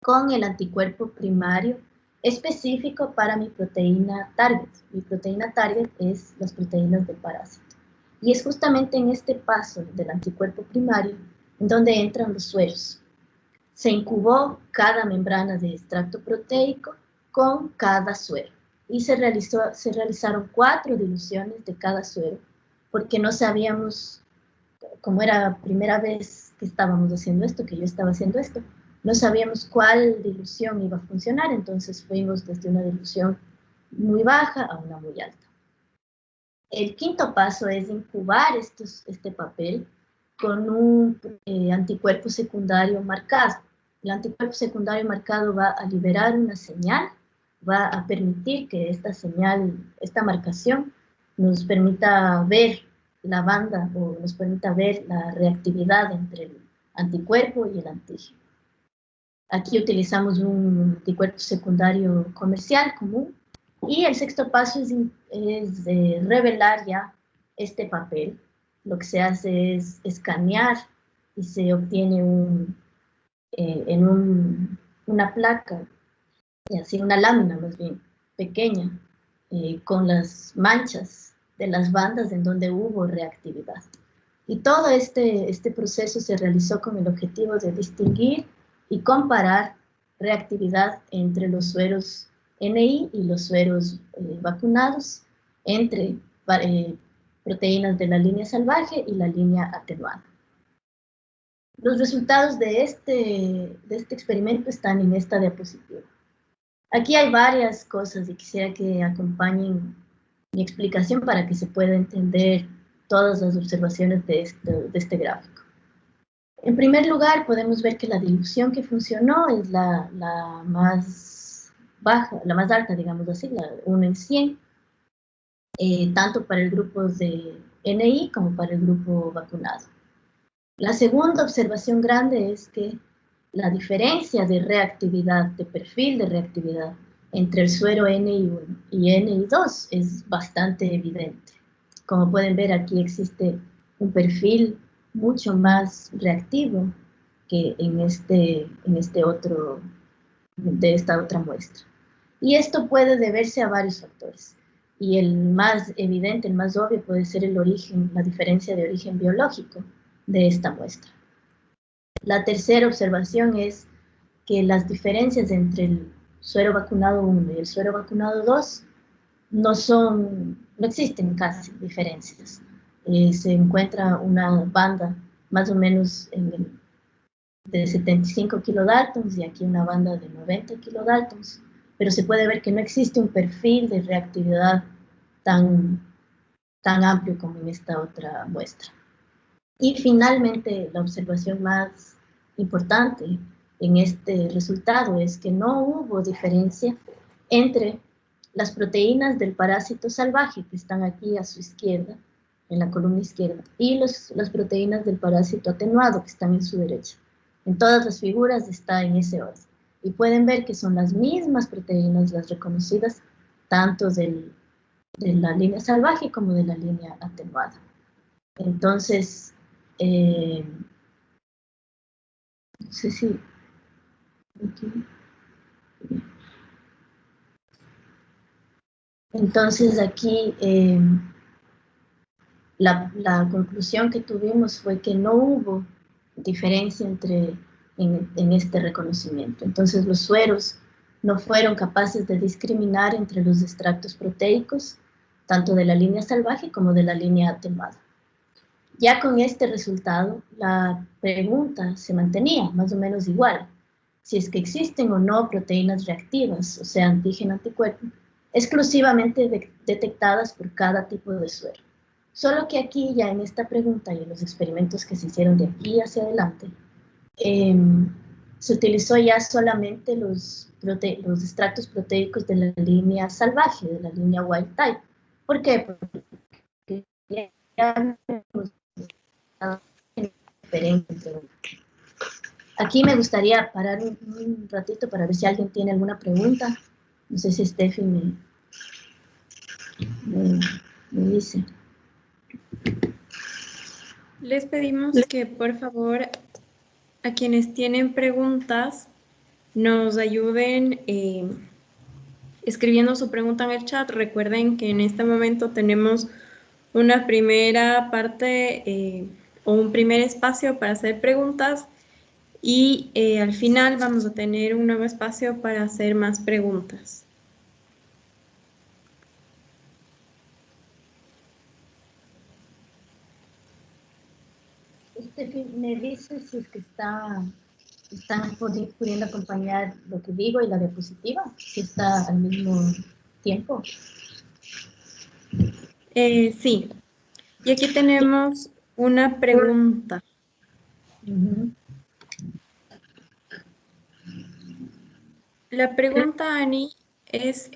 con el anticuerpo primario específico para mi proteína target. Mi proteína target es las proteínas del parásito. Y es justamente en este paso del anticuerpo primario en donde entran los sueros. Se incubó cada membrana de extracto proteico con cada suero. Y se realizaron 4 diluciones de cada suero, porque no sabíamos, como era la primera vez que estábamos haciendo esto, que yo estaba haciendo esto, no sabíamos cuál dilución iba a funcionar, entonces fuimos desde una dilución muy baja a una muy alta. El quinto paso es incubar este papel con un anticuerpo secundario marcado. El anticuerpo secundario marcado va a liberar una señal, va a permitir que esta señal, esta marcación, nos permita ver la banda o nos permita ver la reactividad entre el anticuerpo y el antígeno. Aquí utilizamos un anticuerpo secundario comercial común. Y el sexto paso es revelar ya este papel. Lo que se hace es escanear y se obtiene una placa, y así una lámina más bien pequeña, con las manchas de las bandas en donde hubo reactividad. Y todo este proceso se realizó con el objetivo de distinguir y comparar reactividad entre los sueros NI y los sueros vacunados, entre proteínas de la línea salvaje y la línea atenuada. Los resultados de este experimento están en esta diapositiva. Aquí hay varias cosas y quisiera que acompañen mi explicación para que se pueda entender todas las observaciones de este gráfico. En primer lugar, podemos ver que la dilución que funcionó es la más baja, la más alta, digamos así, la 1 en 100, tanto para el grupo de NI como para el grupo vacunado. La segunda observación grande es que la diferencia de reactividad, de perfil de reactividad, entre el suero NI1 y NI2 es bastante evidente. Como pueden ver, aquí existe un perfil mucho más reactivo que en esta otra muestra. Y esto puede deberse a varios factores. Y el más evidente, el más obvio, puede ser el origen, la diferencia de origen biológico de esta muestra. La tercera observación es que las diferencias entre el suero vacunado 1 y el suero vacunado 2 no existen casi diferencias. Se encuentra una banda más o menos de 75 kilodaltons y aquí una banda de 90 kilodaltons, pero se puede ver que no existe un perfil de reactividad tan amplio como en esta otra muestra. Y finalmente, la observación más importante en este resultado es que no hubo diferencia entre las proteínas del parásito salvaje, que están aquí a su izquierda, en la columna izquierda, y las proteínas del parásito atenuado, que están en su derecha. En todas las figuras está en ese orden. Y pueden ver que son las mismas proteínas las reconocidas, tanto de la línea salvaje como de la línea atenuada. Entonces, no sé si... Aquí. Entonces aquí la conclusión que tuvimos fue que no hubo diferencia en este reconocimiento. Entonces los sueros no fueron capaces de discriminar entre los extractos proteicos, tanto de la línea salvaje como de la línea atenuada. Ya con este resultado, la pregunta se mantenía más o menos igual. Si es que existen o no proteínas reactivas, o sea, antígeno-anticuerpo, exclusivamente detectadas por cada tipo de suero. Solo que aquí, ya en esta pregunta y en los experimentos que se hicieron de aquí hacia adelante, se utilizó ya solamente los extractos proteicos de la línea salvaje, de la línea wild type. ¿Por qué? Porque ya aquí me gustaría parar un ratito para ver si alguien tiene alguna pregunta. No sé si Steffi me dice. Les pedimos que por favor a quienes tienen preguntas nos ayuden escribiendo su pregunta en el chat. Recuerden que en este momento tenemos una primera parte o un primer espacio para hacer preguntas y al final vamos a tener un nuevo espacio para hacer más preguntas. Me dice si es que están pudiendo acompañar lo que digo y la diapositiva, si está al mismo tiempo. Sí, y aquí tenemos una pregunta. La pregunta, Ani, es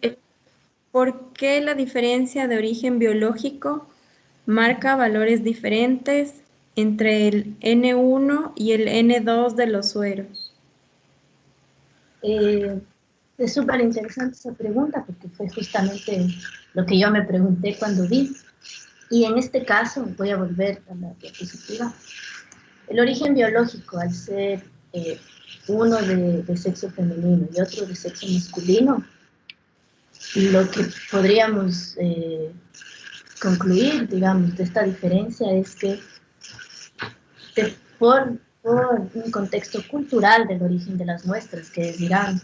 ¿por qué la diferencia de origen biológico marca valores diferentes entre el N1 y el N2 de los sueros? Es súper interesante esa pregunta porque fue justamente lo que yo me pregunté cuando vi. Y en este caso, voy a volver a la diapositiva. El origen biológico, al ser uno de sexo femenino y otro de sexo masculino, lo que podríamos concluir, digamos, de esta diferencia es que por un contexto cultural del origen de las muestras, que es Irán,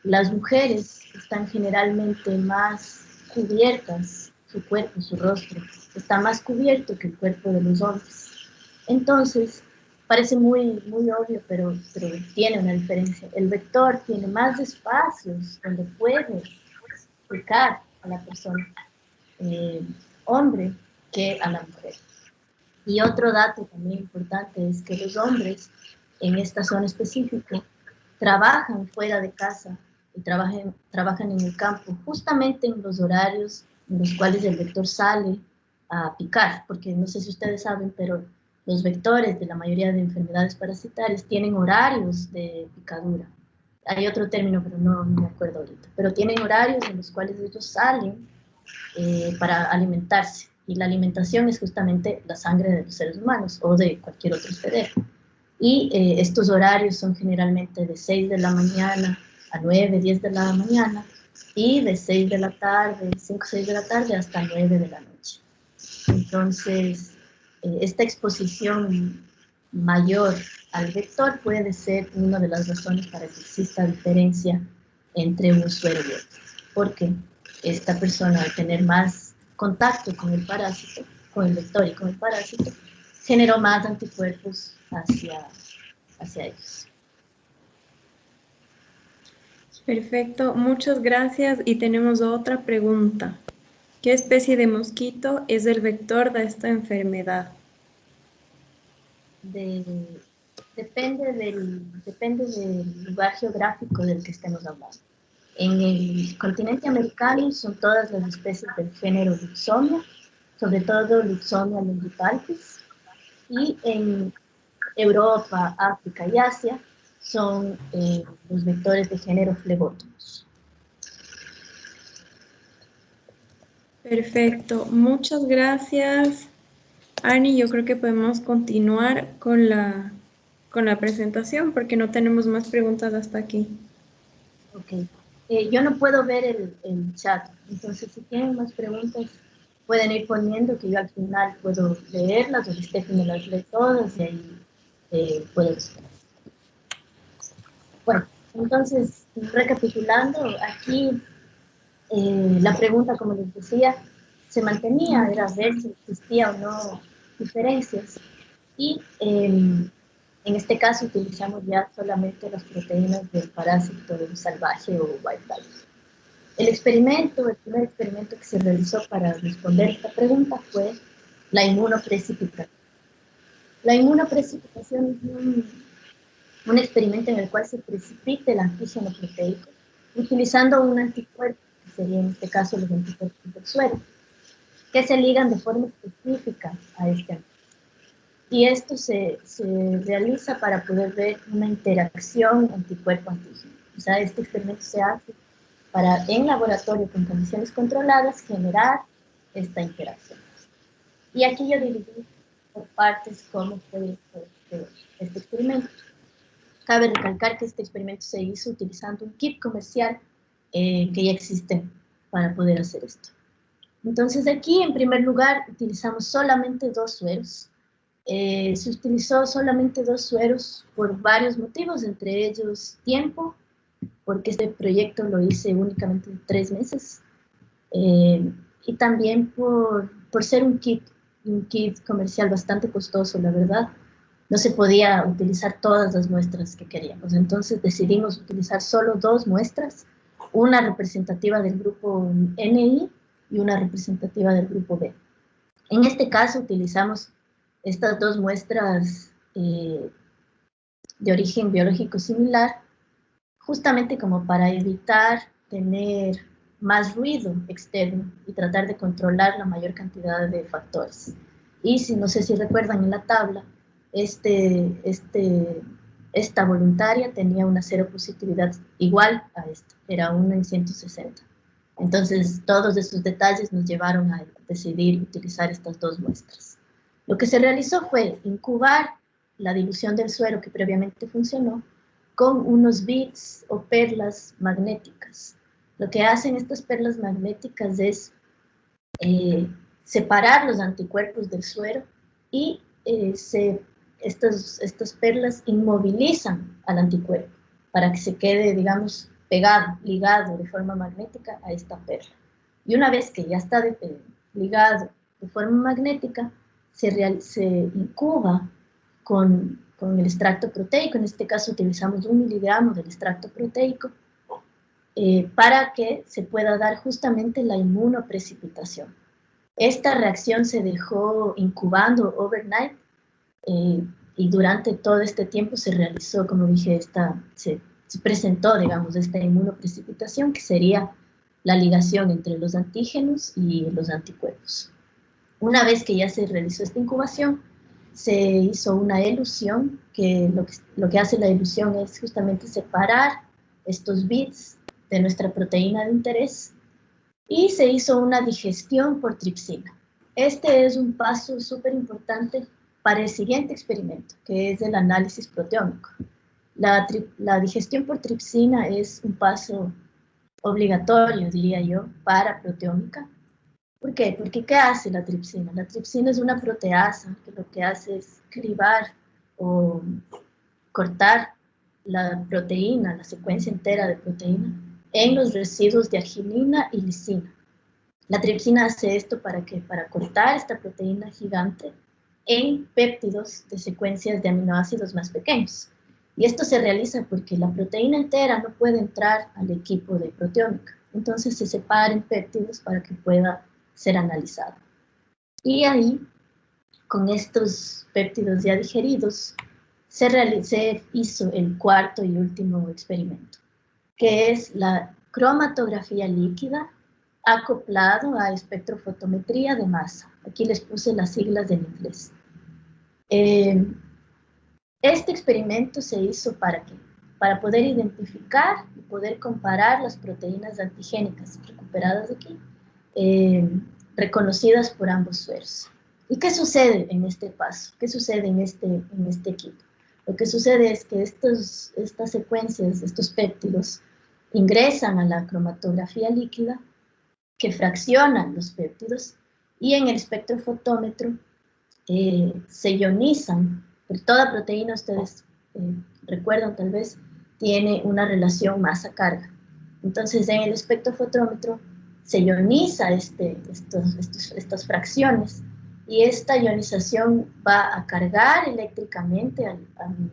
las mujeres están generalmente más cubiertas, su cuerpo, su rostro, está más cubierto que el cuerpo de los hombres. Entonces, parece muy obvio, pero tiene una diferencia. El vector tiene más espacios donde puede picar a la persona hombre que a la mujer. Y otro dato también importante es que los hombres en esta zona específica trabajan fuera de casa y trabajan en el campo justamente en los horarios en los cuales el vector sale a picar, porque no sé si ustedes saben, pero los vectores de la mayoría de enfermedades parasitarias tienen horarios de picadura. Hay otro término, pero no me acuerdo ahorita, pero tienen horarios en los cuales ellos salen para alimentarse. Y la alimentación es justamente la sangre de los seres humanos o de cualquier otro hospedero. Y estos horarios son generalmente de 6 de la mañana a 9, 10 de la mañana y de 6 de la tarde, 5, 6 de la tarde hasta 9 de la noche. Entonces, esta exposición mayor al vector puede ser una de las razones para que exista diferencia entre un suero y otro. Porque esta persona, al tener más contacto con el parásito, con el vector y con el parásito, generó más anticuerpos hacia hacia ellos. Perfecto, muchas gracias. Y tenemos otra pregunta. ¿Qué especie de mosquito es el vector de esta enfermedad? Depende del lugar geográfico del que estemos hablando. En el continente americano son todas las especies del género Luxomia, sobre todo Luxomia longipalpis, y en Europa, África y Asia son los vectores de género Phlebotomus. Perfecto, muchas gracias. Ani, yo creo que podemos continuar con la presentación porque no tenemos más preguntas hasta aquí. Ok. Yo no puedo ver el chat, entonces si tienen más preguntas pueden ir poniendo, que yo al final puedo leerlas, o Steffi me las lee todas y ahí puedo responder. Bueno, entonces, recapitulando, aquí la pregunta, como les decía, se mantenía, era ver si existía o no diferencias. Y en este caso utilizamos ya solamente las proteínas del parásito salvaje o wildlife. El primer experimento que se realizó para responder esta pregunta fue la inmunoprecipitación. La inmunoprecipitación es un experimento en el cual se precipita el antígeno proteico utilizando un anticuerpo, que sería en este caso los anticuerpos del suero, que se ligan de forma específica a este antígeno. Y esto se realiza para poder ver una interacción anticuerpo-antígeno. O sea, este experimento se hace para, en laboratorio con condiciones controladas, generar esta interacción. Y aquí yo dividí por partes cómo fue este experimento. Cabe recalcar que este experimento se hizo utilizando un kit comercial que ya existe para poder hacer esto. Entonces aquí, en primer lugar, utilizamos solamente 2 sueros. Se utilizó solamente 2 sueros por varios motivos, entre ellos tiempo, porque este proyecto lo hice únicamente en 3 meses, y también por ser un kit comercial bastante costoso, la verdad. No se podía utilizar todas las muestras que queríamos, entonces decidimos utilizar solo 2 muestras, una representativa del grupo NI y una representativa del grupo B. En este caso utilizamos estas 2 muestras de origen biológico similar, justamente como para evitar tener más ruido externo y tratar de controlar la mayor cantidad de factores. Y si no sé si recuerdan en la tabla, esta voluntaria tenía una seropositividad igual a esta, era 1 en 160. Entonces, todos esos detalles nos llevaron a decidir utilizar estas 2 muestras. Lo que se realizó fue incubar la dilución del suero que previamente funcionó con unos bits o perlas magnéticas. Lo que hacen estas perlas magnéticas es separar los anticuerpos del suero y estas perlas inmovilizan al anticuerpo para que se quede, digamos, pegado, ligado de forma magnética a esta perla. Y una vez que ya está ligado de forma magnética, se incuba con el extracto proteico. En este caso utilizamos 1 miligramo del extracto proteico para que se pueda dar justamente la inmunoprecipitación. Esta reacción se dejó incubando overnight y durante todo este tiempo se realizó, como dije, se presentó, digamos, esta inmunoprecipitación, que sería la ligación entre los antígenos y los anticuerpos. Una vez que ya se realizó esta incubación, se hizo una elusión, que lo que hace la elusión es justamente separar estos bits de nuestra proteína de interés, y se hizo una digestión por tripsina. Este es un paso súper importante para el siguiente experimento, que es el análisis proteómico. La digestión por tripsina es un paso obligatorio, diría yo, para proteómica. ¿Por qué? Porque ¿qué hace la tripsina? La tripsina es una proteasa que lo que hace es cribar o cortar la proteína, la secuencia entera de proteína, en los residuos de arginina y lisina. La tripsina hace esto para cortar esta proteína gigante en péptidos de secuencias de aminoácidos más pequeños. Y esto se realiza porque la proteína entera no puede entrar al equipo de proteómica. Entonces se separa en péptidos para que pueda ser analizado. Y ahí, con estos péptidos ya digeridos, se hizo el cuarto y último experimento, que es la cromatografía líquida acoplado a espectrofotometría de masa. Aquí les puse las siglas en inglés. Este experimento se hizo ¿para qué? Para poder identificar y poder comparar las proteínas antigénicas recuperadas de aquí, reconocidas por ambos sueros. ¿Y qué sucede en este paso? ¿Qué sucede en este equipo? Lo que sucede es que estas secuencias, estos péptidos, ingresan a la cromatografía líquida, que fraccionan los péptidos, y en el espectrofotómetro se ionizan. Por toda proteína, ustedes recuerdan tal vez, tiene una relación masa-carga. Entonces, en el espectrofotómetro se ioniza estas fracciones, y esta ionización va a cargar eléctricamente a mi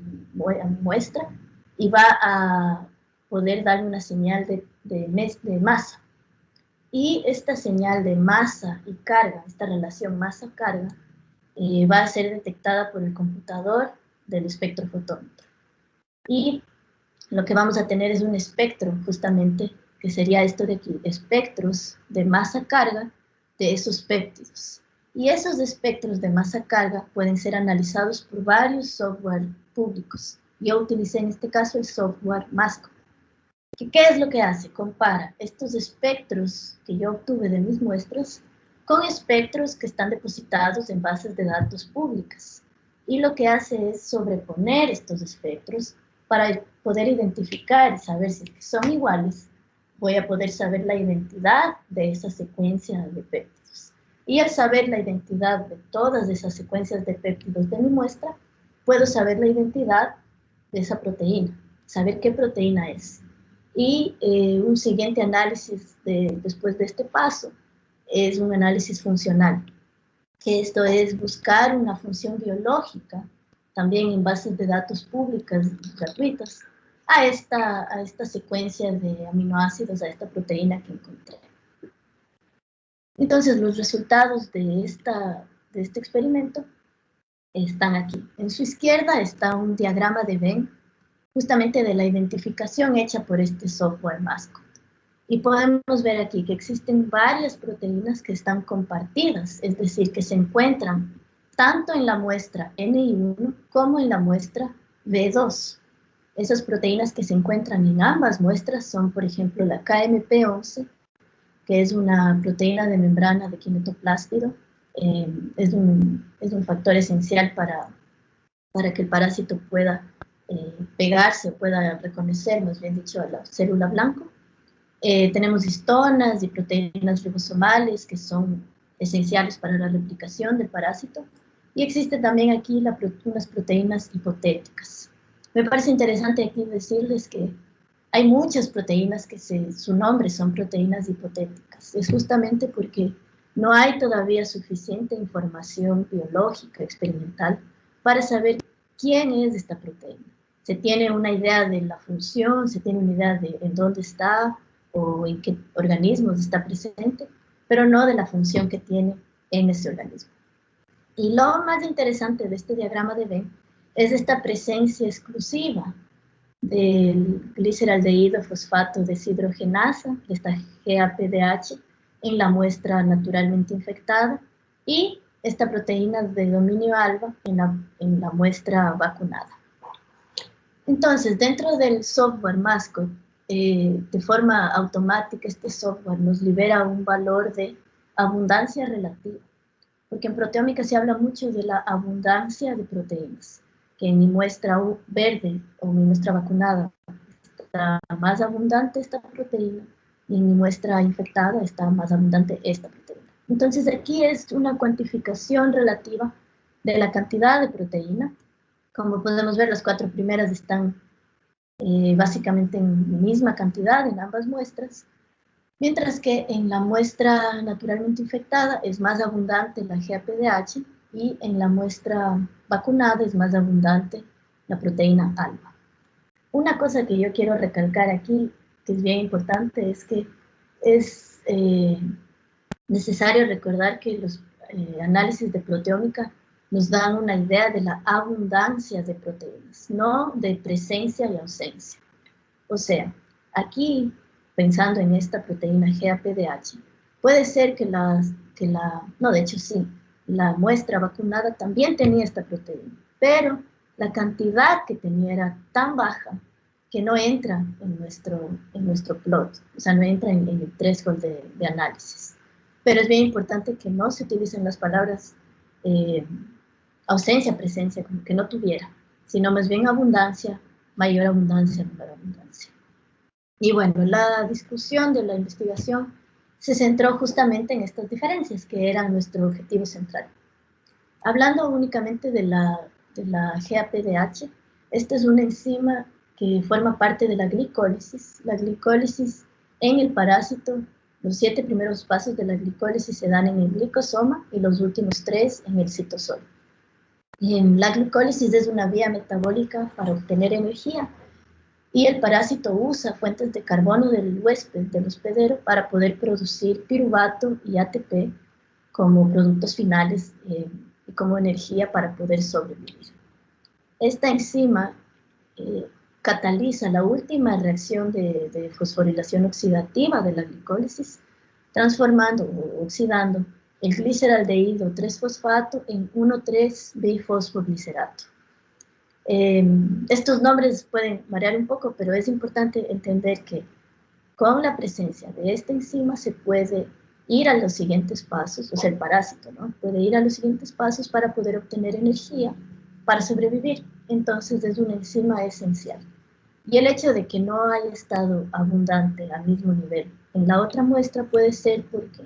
muestra y va a poder dar una señal de masa. Y esta señal de masa y carga, esta relación masa-carga, va a ser detectada por el computador del espectrofotómetro. Y lo que vamos a tener es un espectro, justamente, que sería esto de aquí, espectros de masa-carga de esos péptidos. Y esos espectros de masa-carga pueden ser analizados por varios software públicos. Yo utilicé en este caso el software MASCO. ¿Qué es lo que hace? Compara estos espectros que yo obtuve de mis muestras con espectros que están depositados en bases de datos públicas. Y lo que hace es sobreponer estos espectros para poder identificar y saber si son iguales. Voy a poder saber la identidad de esa secuencia de péptidos. Y al saber la identidad de todas esas secuencias de péptidos de mi muestra, puedo saber la identidad de esa proteína, saber qué proteína es. Y un siguiente análisis después de este paso es un análisis funcional, que esto es buscar una función biológica, también en bases de datos públicas gratuitas, a esta secuencia de aminoácidos, a esta proteína que encontré. Entonces, los resultados de este experimento están aquí. En su izquierda está un diagrama de Venn, justamente de la identificación hecha por este software MASCO. Y podemos ver aquí que existen varias proteínas que están compartidas, es decir, que se encuentran tanto en la muestra NI1 como en la muestra V2. Esas proteínas que se encuentran en ambas muestras son, por ejemplo, la KMP11, que es una proteína de membrana de quinetoplástido. Es un factor esencial para que el parásito pueda pegarse, pueda reconocer, más bien dicho, a la célula blanco. Tenemos histonas y proteínas ribosomales que son esenciales para la replicación del parásito. Y existe también aquí unas proteínas hipotéticas. Me parece interesante aquí decirles que hay muchas proteínas que su nombre son proteínas hipotéticas. Es justamente porque no hay todavía suficiente información biológica experimental para saber quién es esta proteína. Se tiene una idea de la función, se tiene una idea de en dónde está o en qué organismos está presente, pero no de la función que tiene en ese organismo. Y lo más interesante de este diagrama de Venn es esta presencia exclusiva del gliceraldehído fosfato deshidrogenasa, de esta GAPDH, en la muestra naturalmente infectada, y esta proteína de dominio ALBA en la muestra vacunada. Entonces, dentro del software MASCO, de forma automática, este software nos libera un valor de abundancia relativa, porque en proteómica se habla mucho de la abundancia de proteínas, que en mi muestra verde o mi muestra vacunada está más abundante esta proteína, y en mi muestra infectada está más abundante esta proteína. Entonces aquí es una cuantificación relativa de la cantidad de proteína. Como podemos ver, las 4 primeras están básicamente en misma cantidad en ambas muestras, mientras que en la muestra naturalmente infectada es más abundante la GAPDH y en la muestra vacunada es más abundante la proteína ALBA. una cosa que yo quiero recalcar aquí, que es bien importante, es que es necesario recordar que los análisis de proteómica nos dan una idea de la abundancia de proteínas, no de presencia y ausencia. O sea, aquí, pensando en esta proteína GAPDH, puede ser que no, de hecho sí, la muestra vacunada también tenía esta proteína, pero la cantidad que tenía era tan baja que no entra en nuestro plot, o sea, no entra en el threshold de análisis. Pero es bien importante que no se utilicen las palabras ausencia, presencia, como que no tuviera, sino más bien abundancia, mayor abundancia, menor abundancia. Y bueno, la discusión de la investigación se centró justamente en estas diferencias, que eran nuestro objetivo central. Hablando únicamente de la GAPDH, esta es una enzima que forma parte de la glicólisis. La glicólisis en el parásito, los 7 primeros pasos de la glicólisis se dan en el glicosoma y los últimos 3 en el citosol. La glicólisis es una vía metabólica para obtener energía y el parásito usa fuentes de carbono del huésped, del hospedero, para poder producir piruvato y ATP como productos finales y como energía para poder sobrevivir. Esta enzima cataliza la última reacción de fosforilación oxidativa de la glicólisis, transformando o oxidando el gliceraldehído 3-fosfato en 1,3-bifosfoglicerato. Estos nombres pueden variar un poco, pero es importante entender que con la presencia de esta enzima se puede ir a los siguientes pasos, o sea, el parásito, ¿no? Puede ir a los siguientes pasos para poder obtener energía para sobrevivir. Entonces es una enzima esencial. Y el hecho de que no haya estado abundante al mismo nivel en la otra muestra puede ser porque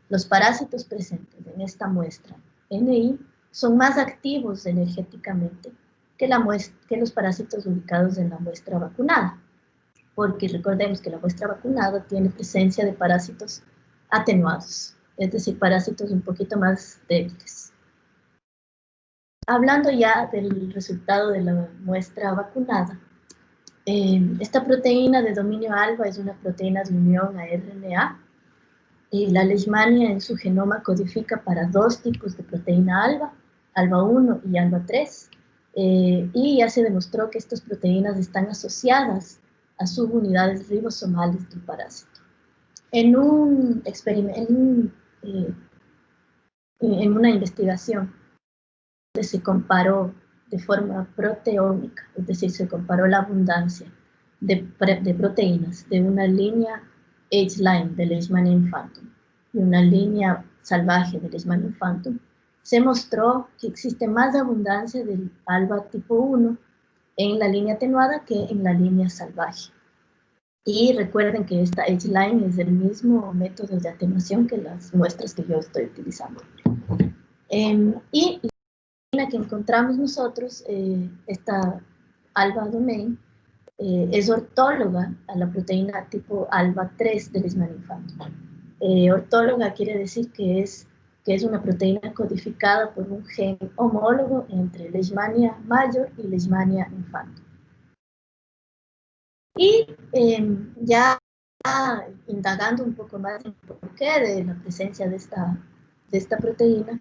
los parásitos presentes en esta muestra NI son más activos energéticamente que los parásitos ubicados en la muestra vacunada, porque recordemos que la muestra vacunada tiene presencia de parásitos atenuados, es decir, parásitos un poquito más débiles. Hablando ya del resultado de la muestra vacunada, esta proteína de dominio ALBA es una proteína de unión a RNA, y la leishmania en su genoma codifica para 2 tipos de proteína ALBA, ALBA1 y ALBA3, y ya se demostró que estas proteínas están asociadas a subunidades ribosomales del parásito. En una investigación se comparó de forma proteómica, es decir, se comparó la abundancia de proteínas de una línea H-line de Leishmania infantum y una línea salvaje de Leishmania infantum, se mostró que existe más abundancia del ALBA tipo 1 en la línea atenuada que en la línea salvaje. Y recuerden que esta H-line es el mismo método de atenuación que las muestras que yo estoy utilizando. Y la que encontramos nosotros, esta ALBA domain, es ortóloga a la proteína tipo ALBA3 de Leishmania infantum. Ortóloga quiere decir que es una proteína codificada por un gen homólogo entre Leishmania major y Leishmania infantum. Y ya indagando un poco más en el porqué de la presencia de esta proteína,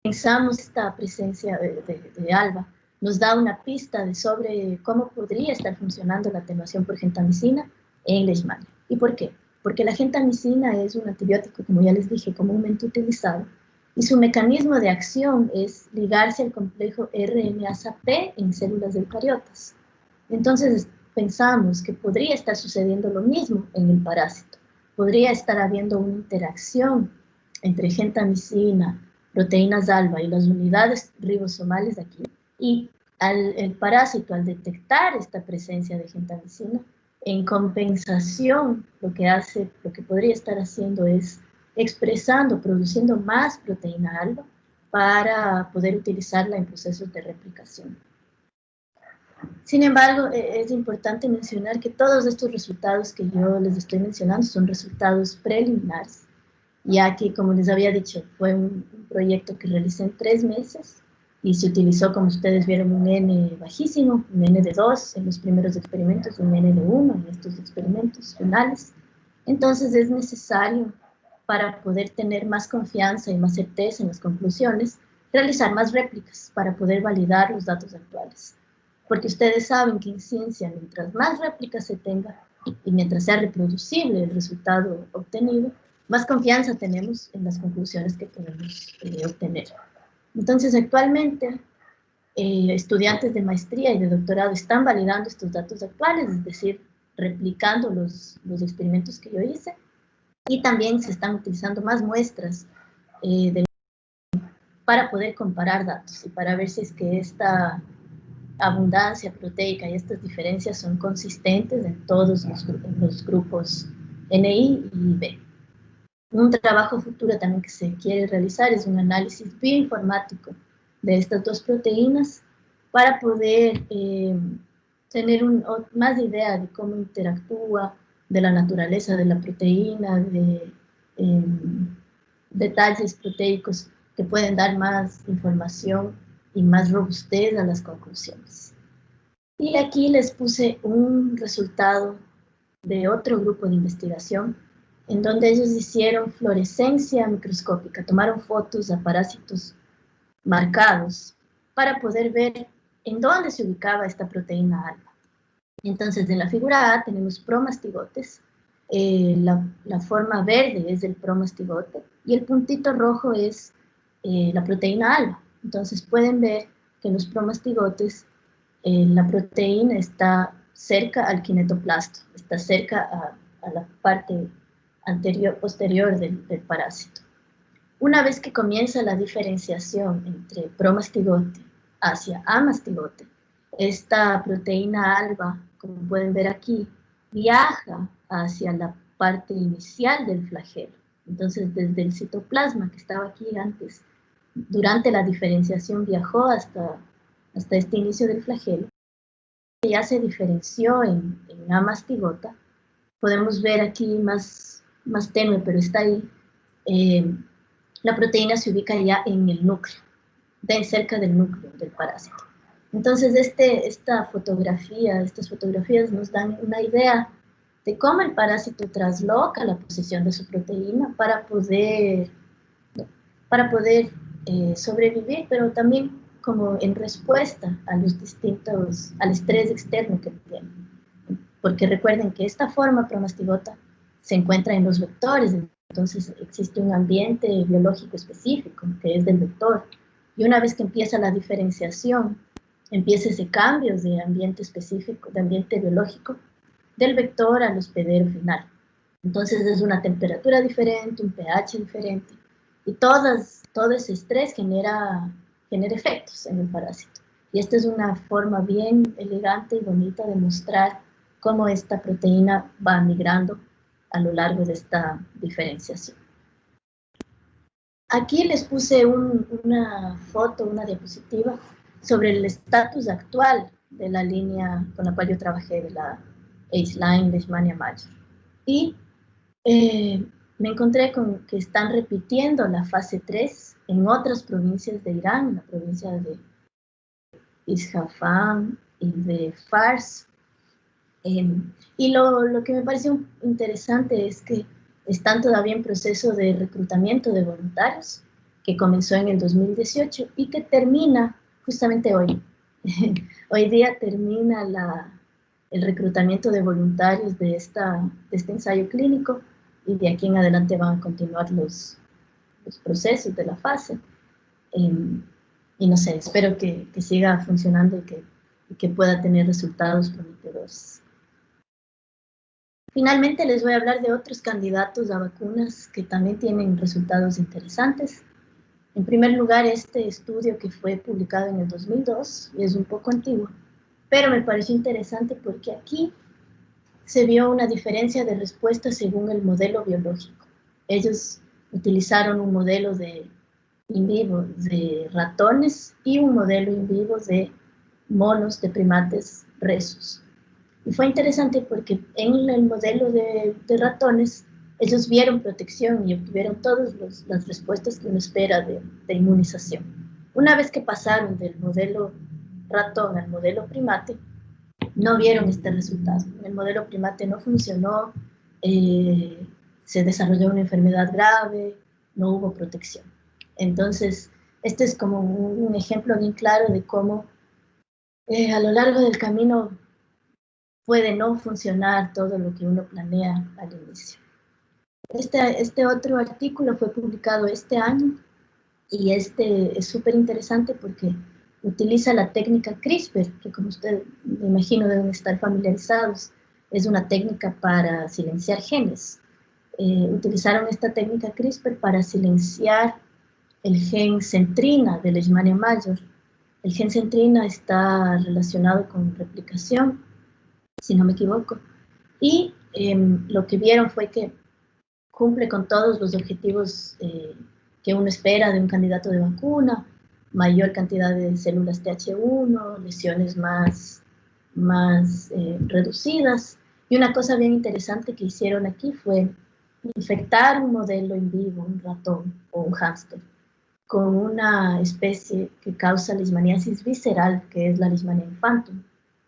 pensamos esta presencia de ALBA nos da una pista sobre cómo podría estar funcionando la atenuación por gentamicina en Leishmania. ¿Y por qué? Porque la gentamicina es un antibiótico, como ya les dije, comúnmente utilizado, y su mecanismo de acción es ligarse al complejo RNasa-P en células eucariotas. Entonces pensamos que podría estar sucediendo lo mismo en el parásito. Podría estar habiendo una interacción entre gentamicina, proteínas ALBA y las unidades ribosomales de aquí, y el parásito, al detectar esta presencia de gentamicina, en compensación, lo que podría estar haciendo es expresando, produciendo más proteína ALBA para poder utilizarla en procesos de replicación. Sin embargo, es importante mencionar que todos estos resultados que yo les estoy mencionando son resultados preliminares, ya que, como les había dicho, fue un proyecto que realicé en 3 meses y se utilizó, como ustedes vieron, un N bajísimo, un N de 2 en los primeros experimentos, un N de 1 en estos experimentos finales. Entonces es necesario, para poder tener más confianza y más certeza en las conclusiones, realizar más réplicas para poder validar los datos actuales. Porque ustedes saben que en ciencia, mientras más réplicas se tenga y mientras sea reproducible el resultado obtenido, más confianza tenemos en las conclusiones que podemos obtener. Entonces, actualmente, estudiantes de maestría y de doctorado están validando estos datos actuales, es decir, replicando los experimentos que yo hice, y también se están utilizando más muestras para poder comparar datos y para ver si es que esta abundancia proteica y estas diferencias son consistentes en todos los grupos NI y B. Un trabajo futuro también que se quiere realizar es un análisis bioinformático de estas dos proteínas para poder tener más idea de cómo interactúa, de la naturaleza de la proteína, de detalles proteicos que pueden dar más información y más robustez a las conclusiones. Y aquí les puse un resultado de otro grupo de investigación en donde ellos hicieron fluorescencia microscópica, tomaron fotos a parásitos marcados para poder ver en dónde se ubicaba esta proteína alfa. Entonces, en la figura A tenemos promastigotes, la forma verde es el promastigote y el puntito rojo es la proteína alfa. Entonces, pueden ver que en los promastigotes la proteína está cerca al kinetoplasto, está cerca a la parte posterior del parásito. Una vez que comienza la diferenciación entre promastigote hacia amastigote, esta proteína alfa, como pueden ver aquí, viaja hacia la parte inicial del flagelo. Entonces, desde el citoplasma que estaba aquí antes, durante la diferenciación viajó hasta este inicio del flagelo, ya se diferenció en amastigota. Podemos ver aquí más tenue, pero está ahí. La proteína se ubica ya en el núcleo, cerca del núcleo del parásito. Entonces, estas fotografías nos dan una idea de cómo el parásito trasloca la posición de su proteína para poder sobrevivir, pero también como en respuesta a al estrés externo que tiene. Porque recuerden que esta forma promastigota se encuentra en los vectores, entonces existe un ambiente biológico específico que es del vector. Y una vez que empieza la diferenciación, empieza ese cambio de ambiente específico, de ambiente biológico, del vector al hospedero final. Entonces es una temperatura diferente, un pH diferente, y todo ese estrés genera efectos en el parásito. Y esta es una forma bien elegante y bonita de mostrar cómo esta proteína va migrando a lo largo de esta diferenciación. Aquí les puse una foto, una diapositiva, sobre el estatus actual de la línea con la cual yo trabajé, de la ACE-Line Leishmania-Mayer. Y me encontré con que están repitiendo la fase 3 en otras provincias de Irán, la provincia de Isfahan y de Fars. Y lo que me pareció interesante es que están todavía en proceso de reclutamiento de voluntarios, que comenzó en el 2018 y que termina justamente hoy. Hoy día termina el reclutamiento de voluntarios de este ensayo clínico, y de aquí en adelante van a continuar los procesos de la fase. Y no sé, espero que siga funcionando y que pueda tener resultados prometedores. Finalmente les voy a hablar de otros candidatos a vacunas que también tienen resultados interesantes. En primer lugar, este estudio que fue publicado en el 2002, y es un poco antiguo, pero me pareció interesante porque aquí se vio una diferencia de respuesta según el modelo biológico. Ellos utilizaron un modelo in vivo de ratones y un modelo in vivo de monos de primates rhesus. Y fue interesante porque en el modelo de ratones, ellos vieron protección y obtuvieron todas las respuestas que uno espera de inmunización. Una vez que pasaron del modelo ratón al modelo primate, no vieron este resultado. El modelo primate no funcionó, se desarrolló una enfermedad grave, no hubo protección. Entonces, este es como un ejemplo bien claro de cómo a lo largo del camino puede no funcionar todo lo que uno planea al inicio. Este otro artículo fue publicado este año y este es súper interesante porque utiliza la técnica CRISPR, que como ustedes me imagino deben estar familiarizados, es una técnica para silenciar genes. Utilizaron esta técnica CRISPR para silenciar el gen centrina de Leishmania major. El gen centrina está relacionado con replicación, si no me equivoco, y lo que vieron fue que cumple con todos los objetivos que uno espera de un candidato de vacuna, mayor cantidad de células TH1, lesiones más reducidas. Y una cosa bien interesante que hicieron aquí fue infectar un modelo in vivo, un ratón o un hámster, con una especie que causa leishmaniasis visceral, que es la Leishmania infantum.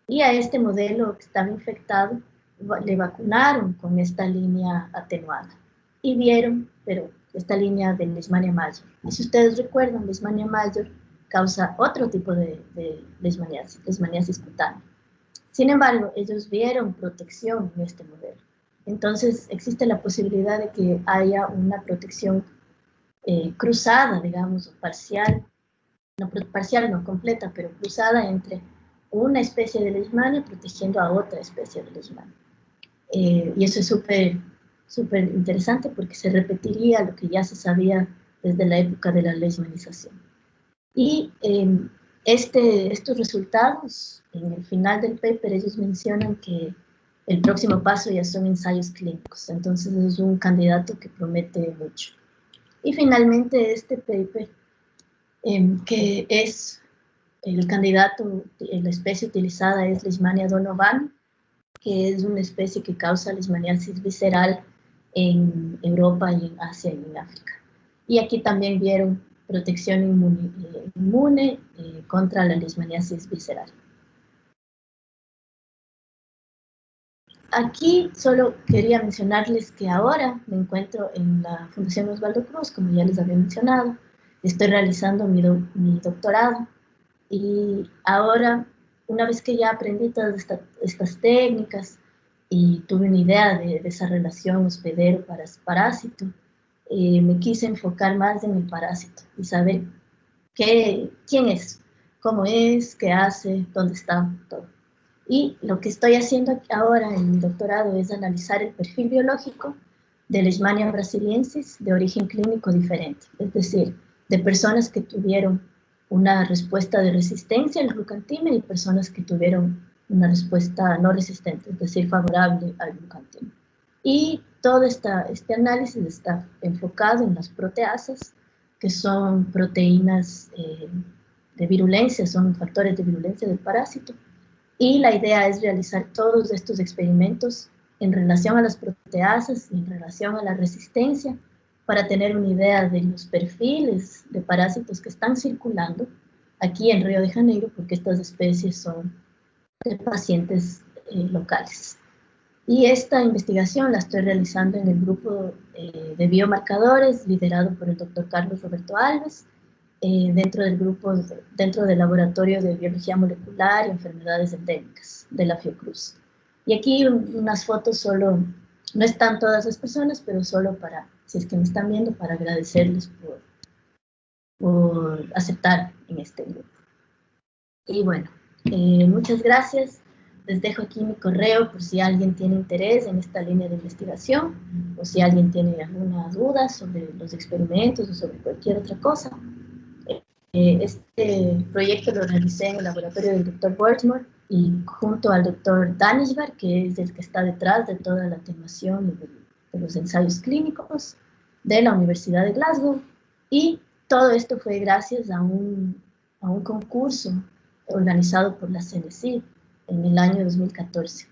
Y a este modelo que estaba infectado le vacunaron con esta línea atenuada. Y vieron, pero esta línea de Leishmania major. Y si ustedes recuerdan, Leishmania major causa otro tipo de leishmaniasis cutánea. Sin embargo, ellos vieron protección en este modelo. Entonces, existe la posibilidad de que haya una protección cruzada, digamos, o parcial, no completa, pero cruzada entre una especie de leishmania protegiendo a otra especie de leishmania. Y eso es súper interesante porque se repetiría lo que ya se sabía desde la época de la leishmanización. Y estos resultados, en el final del paper, ellos mencionan que el próximo paso ya son ensayos clínicos, entonces es un candidato que promete mucho. Y finalmente este paper, que es el candidato, la especie utilizada es Leishmania donovani, que es una especie que causa leishmaniasis visceral en Europa y en Asia y en África. Y aquí también vieron protección inmune contra la leishmaniasis visceral. Aquí solo quería mencionarles que ahora me encuentro en la Fundación Osvaldo Cruz, como ya les había mencionado. Estoy realizando mi doctorado y ahora, una vez que ya aprendí todas estas técnicas y tuve una idea de esa relación hospedero-parásito, me quise enfocar más en el parásito y saber quién es, cómo es, qué hace, dónde está, todo. Y lo que estoy haciendo ahora en mi doctorado es analizar el perfil biológico de Leishmania brasiliensis de origen clínico diferente, es decir, de personas que tuvieron una respuesta de resistencia al glucantina y personas que tuvieron una respuesta no resistente, es decir, favorable al glucantina. Y todo este análisis está enfocado en las proteasas, que son proteínas de virulencia, son factores de virulencia del parásito. Y la idea es realizar todos estos experimentos en relación a las proteasas y en relación a la resistencia para tener una idea de los perfiles de parásitos que están circulando aquí en Río de Janeiro, porque estas especies son de pacientes locales. Y esta investigación la estoy realizando en el grupo de biomarcadores liderado por el doctor Carlos Roberto Alves, dentro del Laboratorio de Biología Molecular y Enfermedades Endémicas de la Fiocruz. Y aquí unas fotos solo, no están todas las personas, pero solo para, si es que me están viendo, para agradecerles por aceptar en este grupo. Y bueno, muchas gracias. Les dejo aquí mi correo por si alguien tiene interés en esta línea de investigación o si alguien tiene alguna duda sobre los experimentos o sobre cualquier otra cosa. Este proyecto lo realicé en el laboratorio del Dr. Wordsmore y junto al Dr. Danishvar, que es el que está detrás de toda la atenuación de los ensayos clínicos de la Universidad de Glasgow. Y todo esto fue gracias a un concurso organizado por la CNC en el año 2014.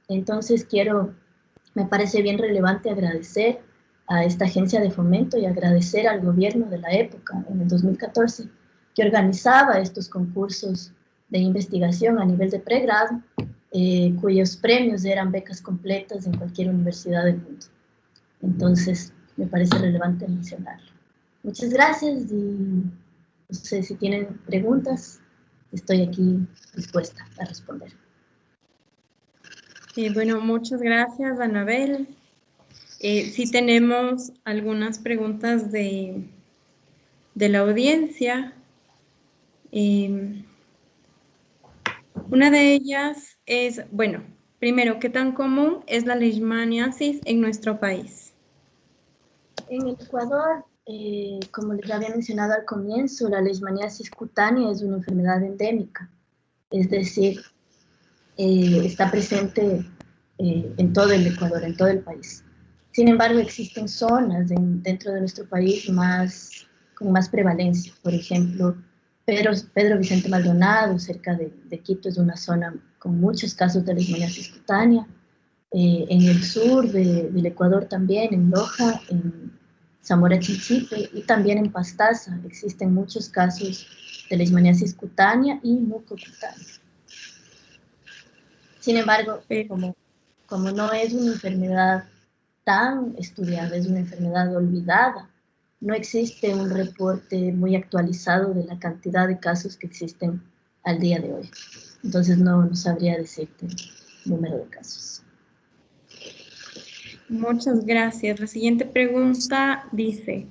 Entonces me parece bien relevante agradecer a esta agencia de fomento y agradecer al gobierno de la época, en el 2014, que organizaba estos concursos de investigación a nivel de pregrado, cuyos premios eran becas completas en cualquier universidad del mundo. Entonces, me parece relevante mencionarlo. Muchas gracias y no sé si tienen preguntas, estoy aquí dispuesta a responder. Bueno, muchas gracias, Anabel. Sí tenemos algunas preguntas de la audiencia. Una de ellas es, bueno, primero, ¿qué tan común es la leishmaniasis en nuestro país? En el Ecuador, como les había mencionado al comienzo, la leishmaniasis cutánea es una enfermedad endémica, es decir, está presente en todo el Ecuador, en todo el país. Sin embargo, existen zonas dentro de nuestro país con más prevalencia. Por ejemplo, Pedro Vicente Maldonado, cerca de Quito, es una zona con muchos casos de leishmaniasis cutánea. En el sur del Ecuador también, en Loja, en Zamora Chinchipe y también en Pastaza existen muchos casos de leishmaniasis cutánea y mucocutánea. Sin embargo, como no es una enfermedad tan estudiada, es una enfermedad olvidada, no existe un reporte muy actualizado de la cantidad de casos que existen al día de hoy. Entonces no sabría decirte el número de casos. Muchas gracias. La siguiente pregunta dice,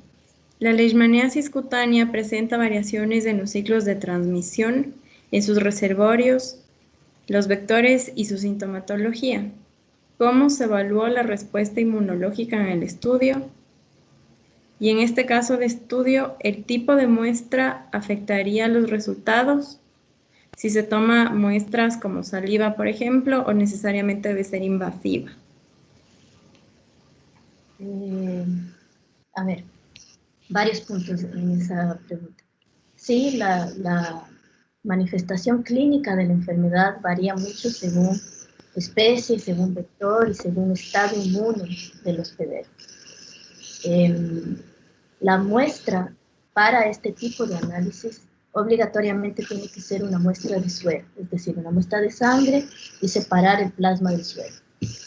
¿la leishmaniasis cutánea presenta variaciones en los ciclos de transmisión, en sus reservorios, los vectores y su sintomatología? ¿Cómo se evaluó la respuesta inmunológica en el estudio? Y en este caso de estudio, ¿el tipo de muestra afectaría los resultados? Si se toma muestras como saliva, por ejemplo, o necesariamente debe ser invasiva. A ver, varios puntos en esa pregunta. Sí, la manifestación clínica de la enfermedad varía mucho según especie, según vector y según estado inmune del hospedero. La muestra para este tipo de análisis obligatoriamente tiene que ser una muestra de suero, es decir, una muestra de sangre y separar el plasma del suero.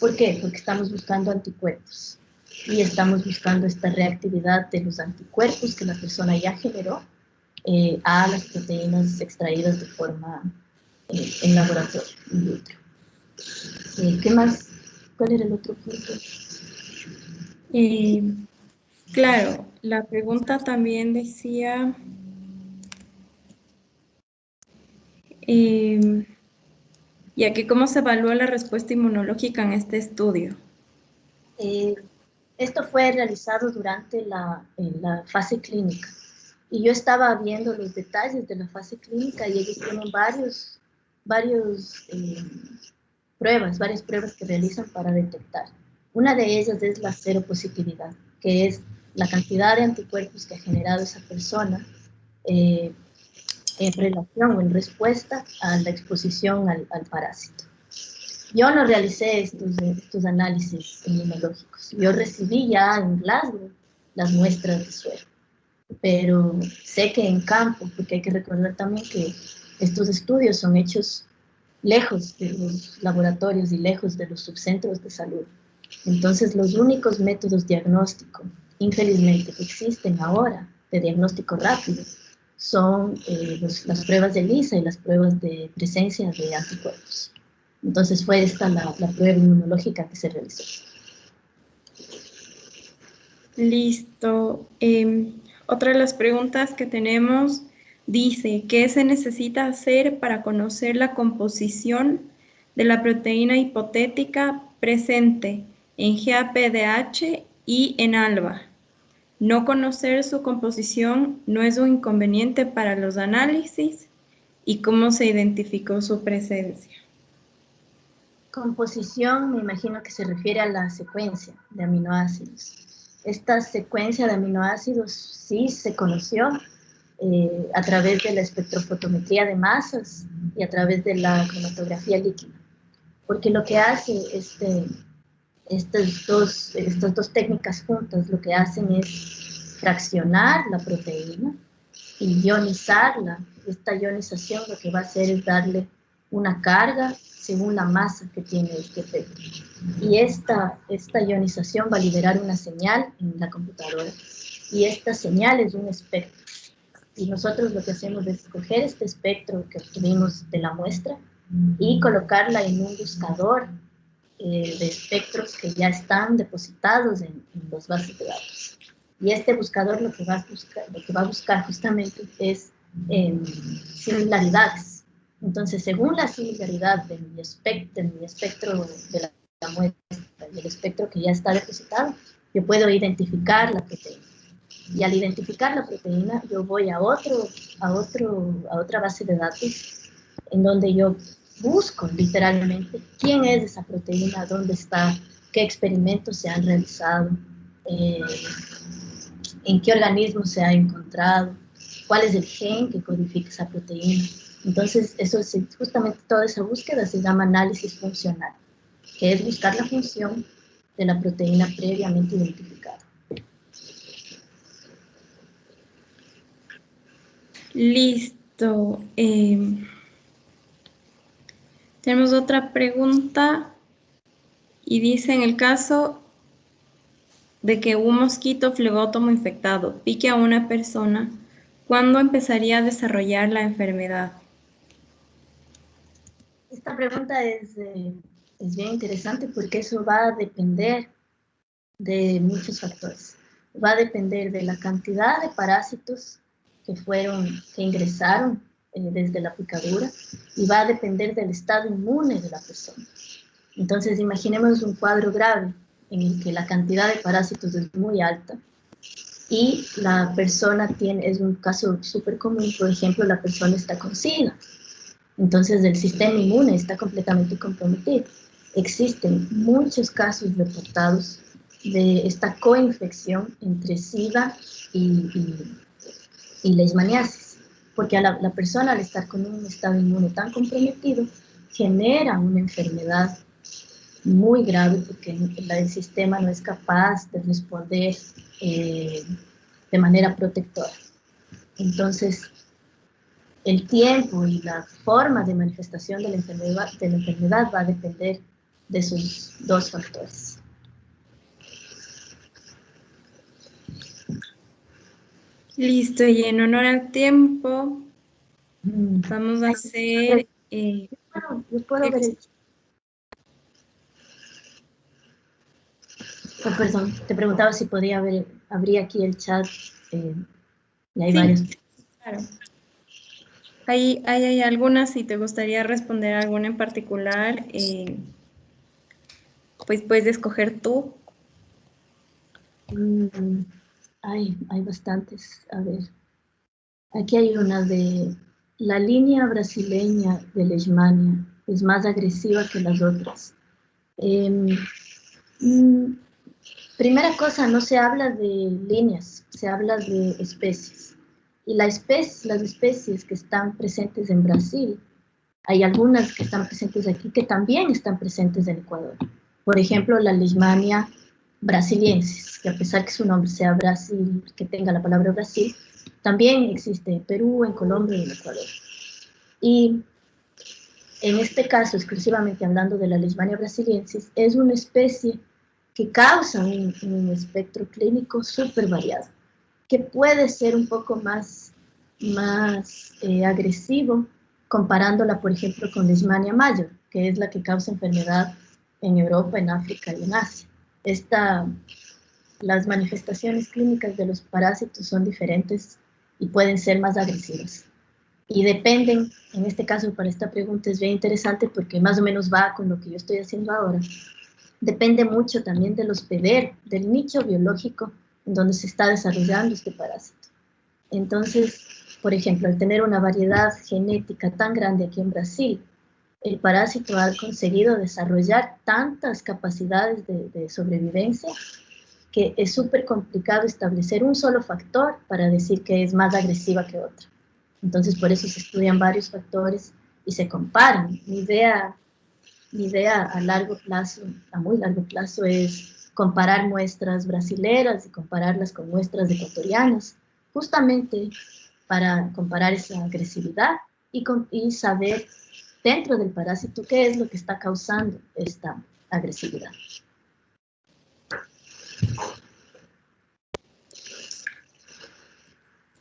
¿Por qué? Porque estamos buscando anticuerpos y estamos buscando esta reactividad de los anticuerpos que la persona ya generó a las proteínas extraídas de forma en laboratorio, in vitro. ¿Qué más? ¿Cuál era el otro punto? Claro, la pregunta también decía, ya que cómo se evalúa la respuesta inmunológica en este estudio. Esto fue realizado durante la fase clínica y yo estaba viendo los detalles de la fase clínica y ellos tienen varias pruebas que realizan para detectar. Una de ellas es la seropositividad, que es la cantidad de anticuerpos que ha generado esa persona en relación o en respuesta a la exposición al parásito. Yo no realicé estos análisis inmunológicos. Yo recibí ya en Glasgow las muestras de suero, pero sé que en campo, porque hay que recordar también que estos estudios son hechos lejos de los laboratorios y lejos de los subcentros de salud. Entonces, los únicos métodos diagnósticos, infelizmente, que existen ahora de diagnóstico rápido son las pruebas de ELISA y las pruebas de presencia de anticuerpos. Entonces, fue esta la prueba inmunológica que se realizó. Listo. Otra de las preguntas que tenemos dice, ¿qué se necesita hacer para conocer la composición de la proteína hipotética presente en GAPDH y en ALBA? No conocer su composición no es un inconveniente para los análisis y cómo se identificó su presencia. Composición, me imagino que se refiere a la secuencia de aminoácidos. Esta secuencia de aminoácidos sí se conoció a través de la espectrofotometría de masas y a través de la cromatografía líquida. Porque lo que hace estas dos técnicas juntas, lo que hacen es fraccionar la proteína y ionizarla. Esta ionización lo que va a hacer es darle una carga según la masa que tiene este espectro. Y esta ionización va a liberar una señal en la computadora. Y esta señal es un espectro. Y nosotros lo que hacemos es coger este espectro que obtuvimos de la muestra y colocarla en un buscador de espectros que ya están depositados en las bases de datos. Y este buscador lo que va a buscar justamente es similaridades. Entonces, según la similaridad de mi espectro de la muestra y el espectro que ya está depositado, yo puedo identificar la proteína. Y al identificar la proteína, yo voy a otra base de datos en donde yo busco literalmente quién es esa proteína, dónde está, qué experimentos se han realizado, en qué organismo se ha encontrado, cuál es el gen que codifica esa proteína. Entonces, justamente toda esa búsqueda se llama análisis funcional, que es buscar la función de la proteína previamente identificada. Listo. Tenemos otra pregunta y dice, en el caso de que un mosquito flebótomo infectado pique a una persona, ¿cuándo empezaría a desarrollar la enfermedad? Esta pregunta es bien interesante porque eso va a depender de muchos factores. Va a depender de la cantidad de parásitos que ingresaron desde la picadura y va a depender del estado inmune de la persona. Entonces, imaginemos un cuadro grave en el que la cantidad de parásitos es muy alta y la persona es un caso súper común, por ejemplo, la persona está con SIDA. Entonces, el sistema inmune está completamente comprometido. Existen muchos casos reportados de esta coinfección entre SIDA y leishmaniasis, porque la persona al estar con un estado inmune tan comprometido genera una enfermedad muy grave porque el sistema no es capaz de responder de manera protectora. Entonces, el tiempo y la forma de manifestación de la enfermedad va a depender de esos dos factores. Listo, y en honor al tiempo, vamos a hacer... yo puedo ver el... Oh, perdón, te preguntaba si podía abrir aquí el chat. Y hay varios. Claro. Hay algunas, si te gustaría responder alguna en particular, pues puedes escoger tú. Hay bastantes. A ver. Aquí hay una de la línea brasileña de Leishmania. Es más agresiva que las otras. Primera cosa, no se habla de líneas, se habla de especies. Y las especies que están presentes en Brasil, hay algunas que están presentes aquí que también están presentes en Ecuador. Por ejemplo, la Leishmania brasiliensis, que a pesar que su nombre sea Brasil, que tenga la palabra Brasil, también existe en Perú, en Colombia y en Ecuador. Y en este caso, exclusivamente hablando de la Leishmania brasiliensis, es una especie que causa un espectro clínico súper variado, que puede ser un poco más agresivo comparándola, por ejemplo, con Leishmania major, que es la que causa enfermedad en Europa, en África y en Asia. Las manifestaciones clínicas de los parásitos son diferentes y pueden ser más agresivas. Y dependen, en este caso para esta pregunta es bien interesante porque más o menos va con lo que yo estoy haciendo ahora. Depende mucho también del hospedero, del nicho biológico en donde se está desarrollando este parásito. Entonces, por ejemplo, al tener una variedad genética tan grande aquí en Brasil, el parásito ha conseguido desarrollar tantas capacidades de sobrevivencia que es súper complicado establecer un solo factor para decir que es más agresiva que otra. Entonces, por eso se estudian varios factores y se comparan. Mi idea a largo plazo, a muy largo plazo, es comparar muestras brasileras y compararlas con muestras ecuatorianas, justamente para comparar esa agresividad y saber dentro del parásito qué es lo que está causando esta agresividad.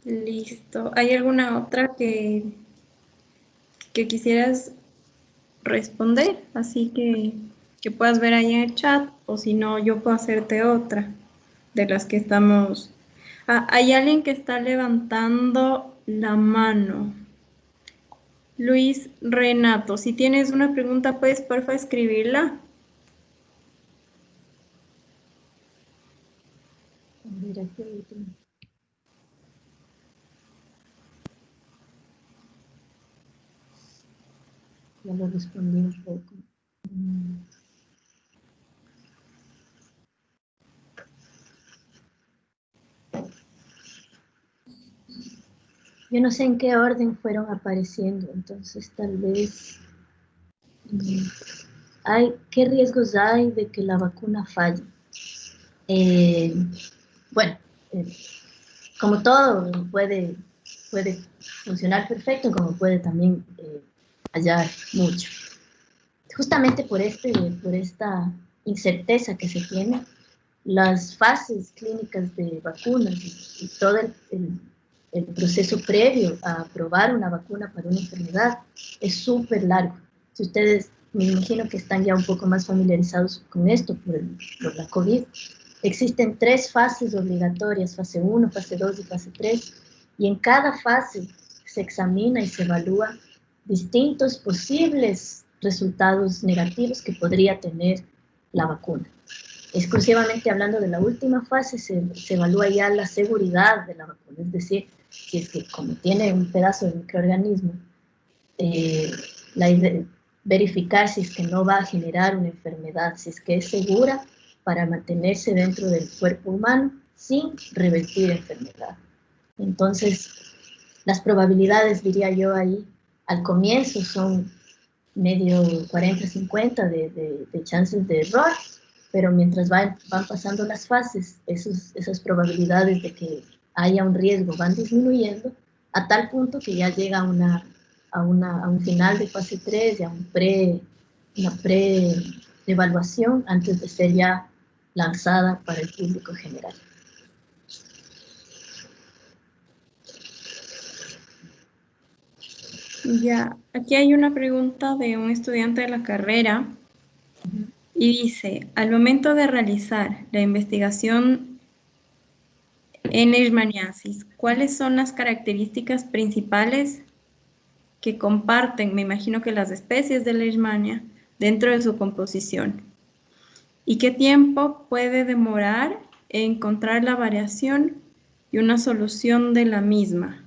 Listo. ¿Hay alguna otra que quisieras responder? Así que puedas ver ahí en el chat, o si no, yo puedo hacerte otra de las que estamos. Ah, hay alguien que está levantando la mano. Luis Renato, si tienes una pregunta, puedes porfa escribirla. Mira, qué último. Ya lo respondí un poco. Yo no sé en qué orden fueron apareciendo, entonces tal vez ¿qué riesgos hay de que la vacuna falle? Bueno, como todo puede funcionar perfecto, como puede también fallar mucho. Justamente por esta incerteza que se tiene, las fases clínicas de vacunas y todo el proceso previo a aprobar una vacuna para una enfermedad es súper largo. Si ustedes, me imagino que están ya un poco más familiarizados con esto por la COVID, existen 3 fases obligatorias, fase 1, fase 2 y fase 3, y en cada fase se examina y se evalúa distintos posibles resultados negativos que podría tener la vacuna. Exclusivamente hablando de la última fase, se evalúa ya la seguridad de la vacuna, es decir, si es que como tiene un pedazo de microorganismo, verificar si es que no va a generar una enfermedad, si es que es segura para mantenerse dentro del cuerpo humano sin revertir enfermedad. Entonces, las probabilidades, diría yo ahí, al comienzo son medio 40-50 de chances de error, pero mientras van pasando las fases, esas probabilidades de que haya un riesgo van disminuyendo a tal punto que ya llega a un final de fase 3, ya una pre-evaluación antes de ser ya lanzada para el público general. Ya, aquí hay una pregunta de un estudiante de la carrera y dice, al momento de realizar la investigación en leishmaniasis, ¿cuáles son las características principales que comparten, me imagino que las especies de leishmania, dentro de su composición? ¿Y qué tiempo puede demorar en encontrar la variación y una solución de la misma?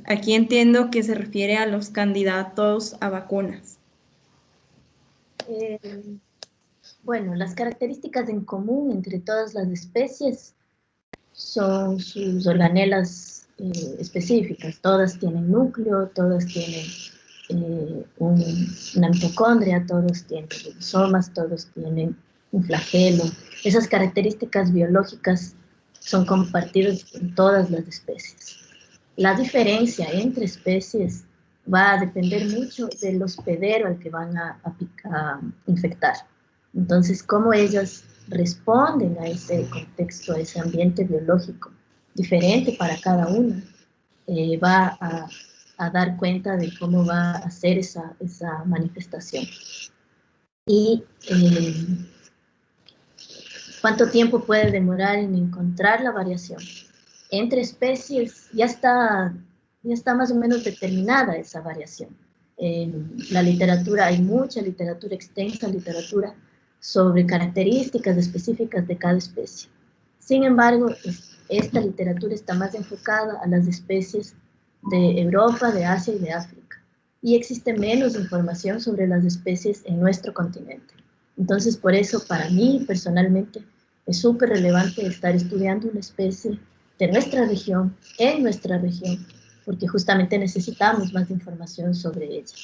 Aquí entiendo que se refiere a los candidatos a vacunas. Bueno, las características en común entre todas las especies son sus organelas específicas. Todas tienen núcleo, todas tienen una mitocondria, todos tienen ribosomas, todos tienen un flagelo. Esas características biológicas son compartidas en todas las especies. La diferencia entre especies va a depender mucho del hospedero al que van a infectar. Entonces, cómo ellas responden a ese contexto, a ese ambiente biológico diferente para cada una, va a dar cuenta de cómo va a ser esa manifestación. Y cuánto tiempo puede demorar en encontrar la variación. Entre especies ya está más o menos determinada esa variación. En la literatura hay mucha literatura, extensa literatura sobre características específicas de cada especie. Sin embargo, esta literatura está más enfocada a las especies de Europa, de Asia y de África. Y existe menos información sobre las especies en nuestro continente. Entonces, por eso, para mí, personalmente, es súper relevante estar estudiando una especie de nuestra región, en nuestra región, porque justamente necesitamos más información sobre ella.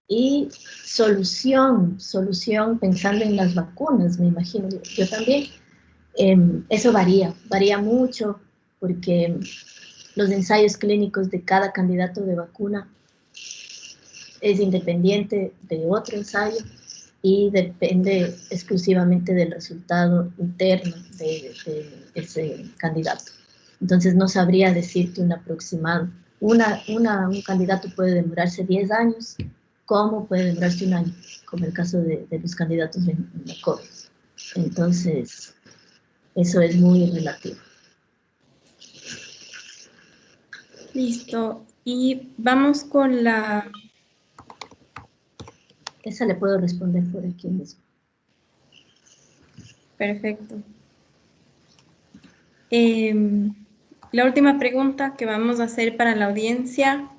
Y solución, pensando en las vacunas, me imagino, yo también, eso varía mucho, porque Los ensayos clínicos de cada candidato de vacuna es independiente de otro ensayo y depende exclusivamente del resultado interno de ese candidato. Entonces no sabría decirte un aproximado. Un candidato puede demorarse 10 años, como puede demorarse un año, como el caso de los candidatos en la COVID. Entonces, eso es muy relativo. Listo. Y vamos con la... Esa le puedo responder por aquí mismo. Perfecto. La última pregunta que vamos a hacer para la audiencia,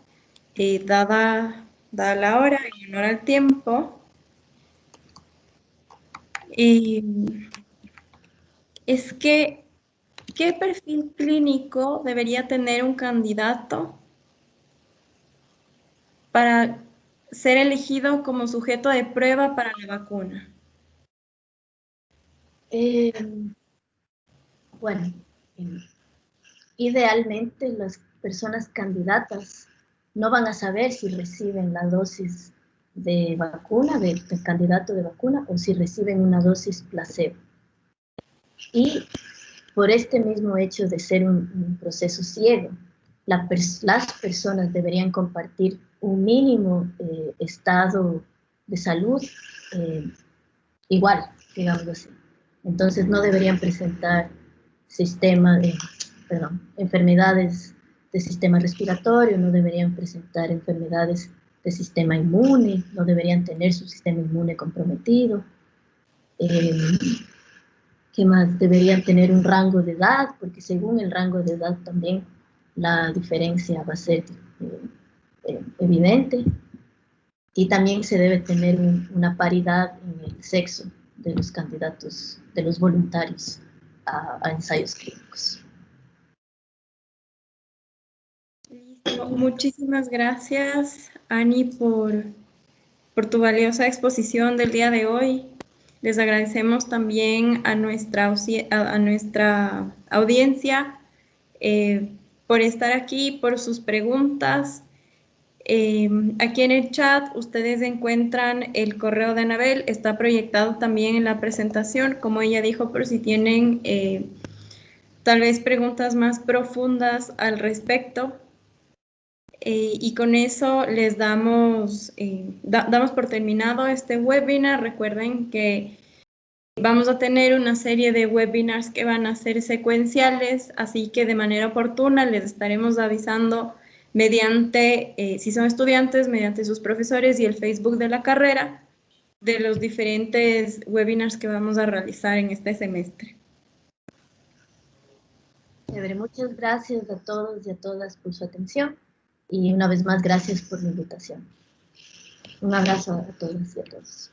dada la hora y en honor al tiempo, es que, ¿qué perfil clínico debería tener un candidato para ser elegido como sujeto de prueba para la vacuna? Bueno, idealmente las personas candidatas no van a saber si reciben la dosis de vacuna, del candidato de vacuna, o si reciben una dosis placebo. Y por este mismo hecho de ser un proceso ciego, las personas deberían compartir un mínimo estado de salud igual, digamos así. Entonces no deberían presentar enfermedades de sistema respiratorio, no deberían presentar enfermedades de sistema inmune, no deberían tener su sistema inmune comprometido. ¿Qué más? Deberían tener un rango de edad, porque según el rango de edad también la diferencia va a ser evidente. Y también se debe tener una paridad en el sexo de los candidatos, de los voluntarios a ensayos clínicos. Listo. Muchísimas gracias, Ani, por tu valiosa exposición del día de hoy. Les agradecemos también a nuestra audiencia por estar aquí, por sus preguntas. Aquí en el chat ustedes encuentran el correo de Anabel, está proyectado también en la presentación, como ella dijo, por si tienen tal vez preguntas más profundas al respecto. Y con eso les damos por terminado este webinar. Recuerden que vamos a tener una serie de webinars que van a ser secuenciales, así que de manera oportuna les estaremos avisando mediante, si son estudiantes, mediante sus profesores y el Facebook de la carrera, de los diferentes webinars que vamos a realizar en este semestre. Muchas gracias a todos y a todas por su atención y una vez más gracias por la invitación. Un abrazo a todas y a todos.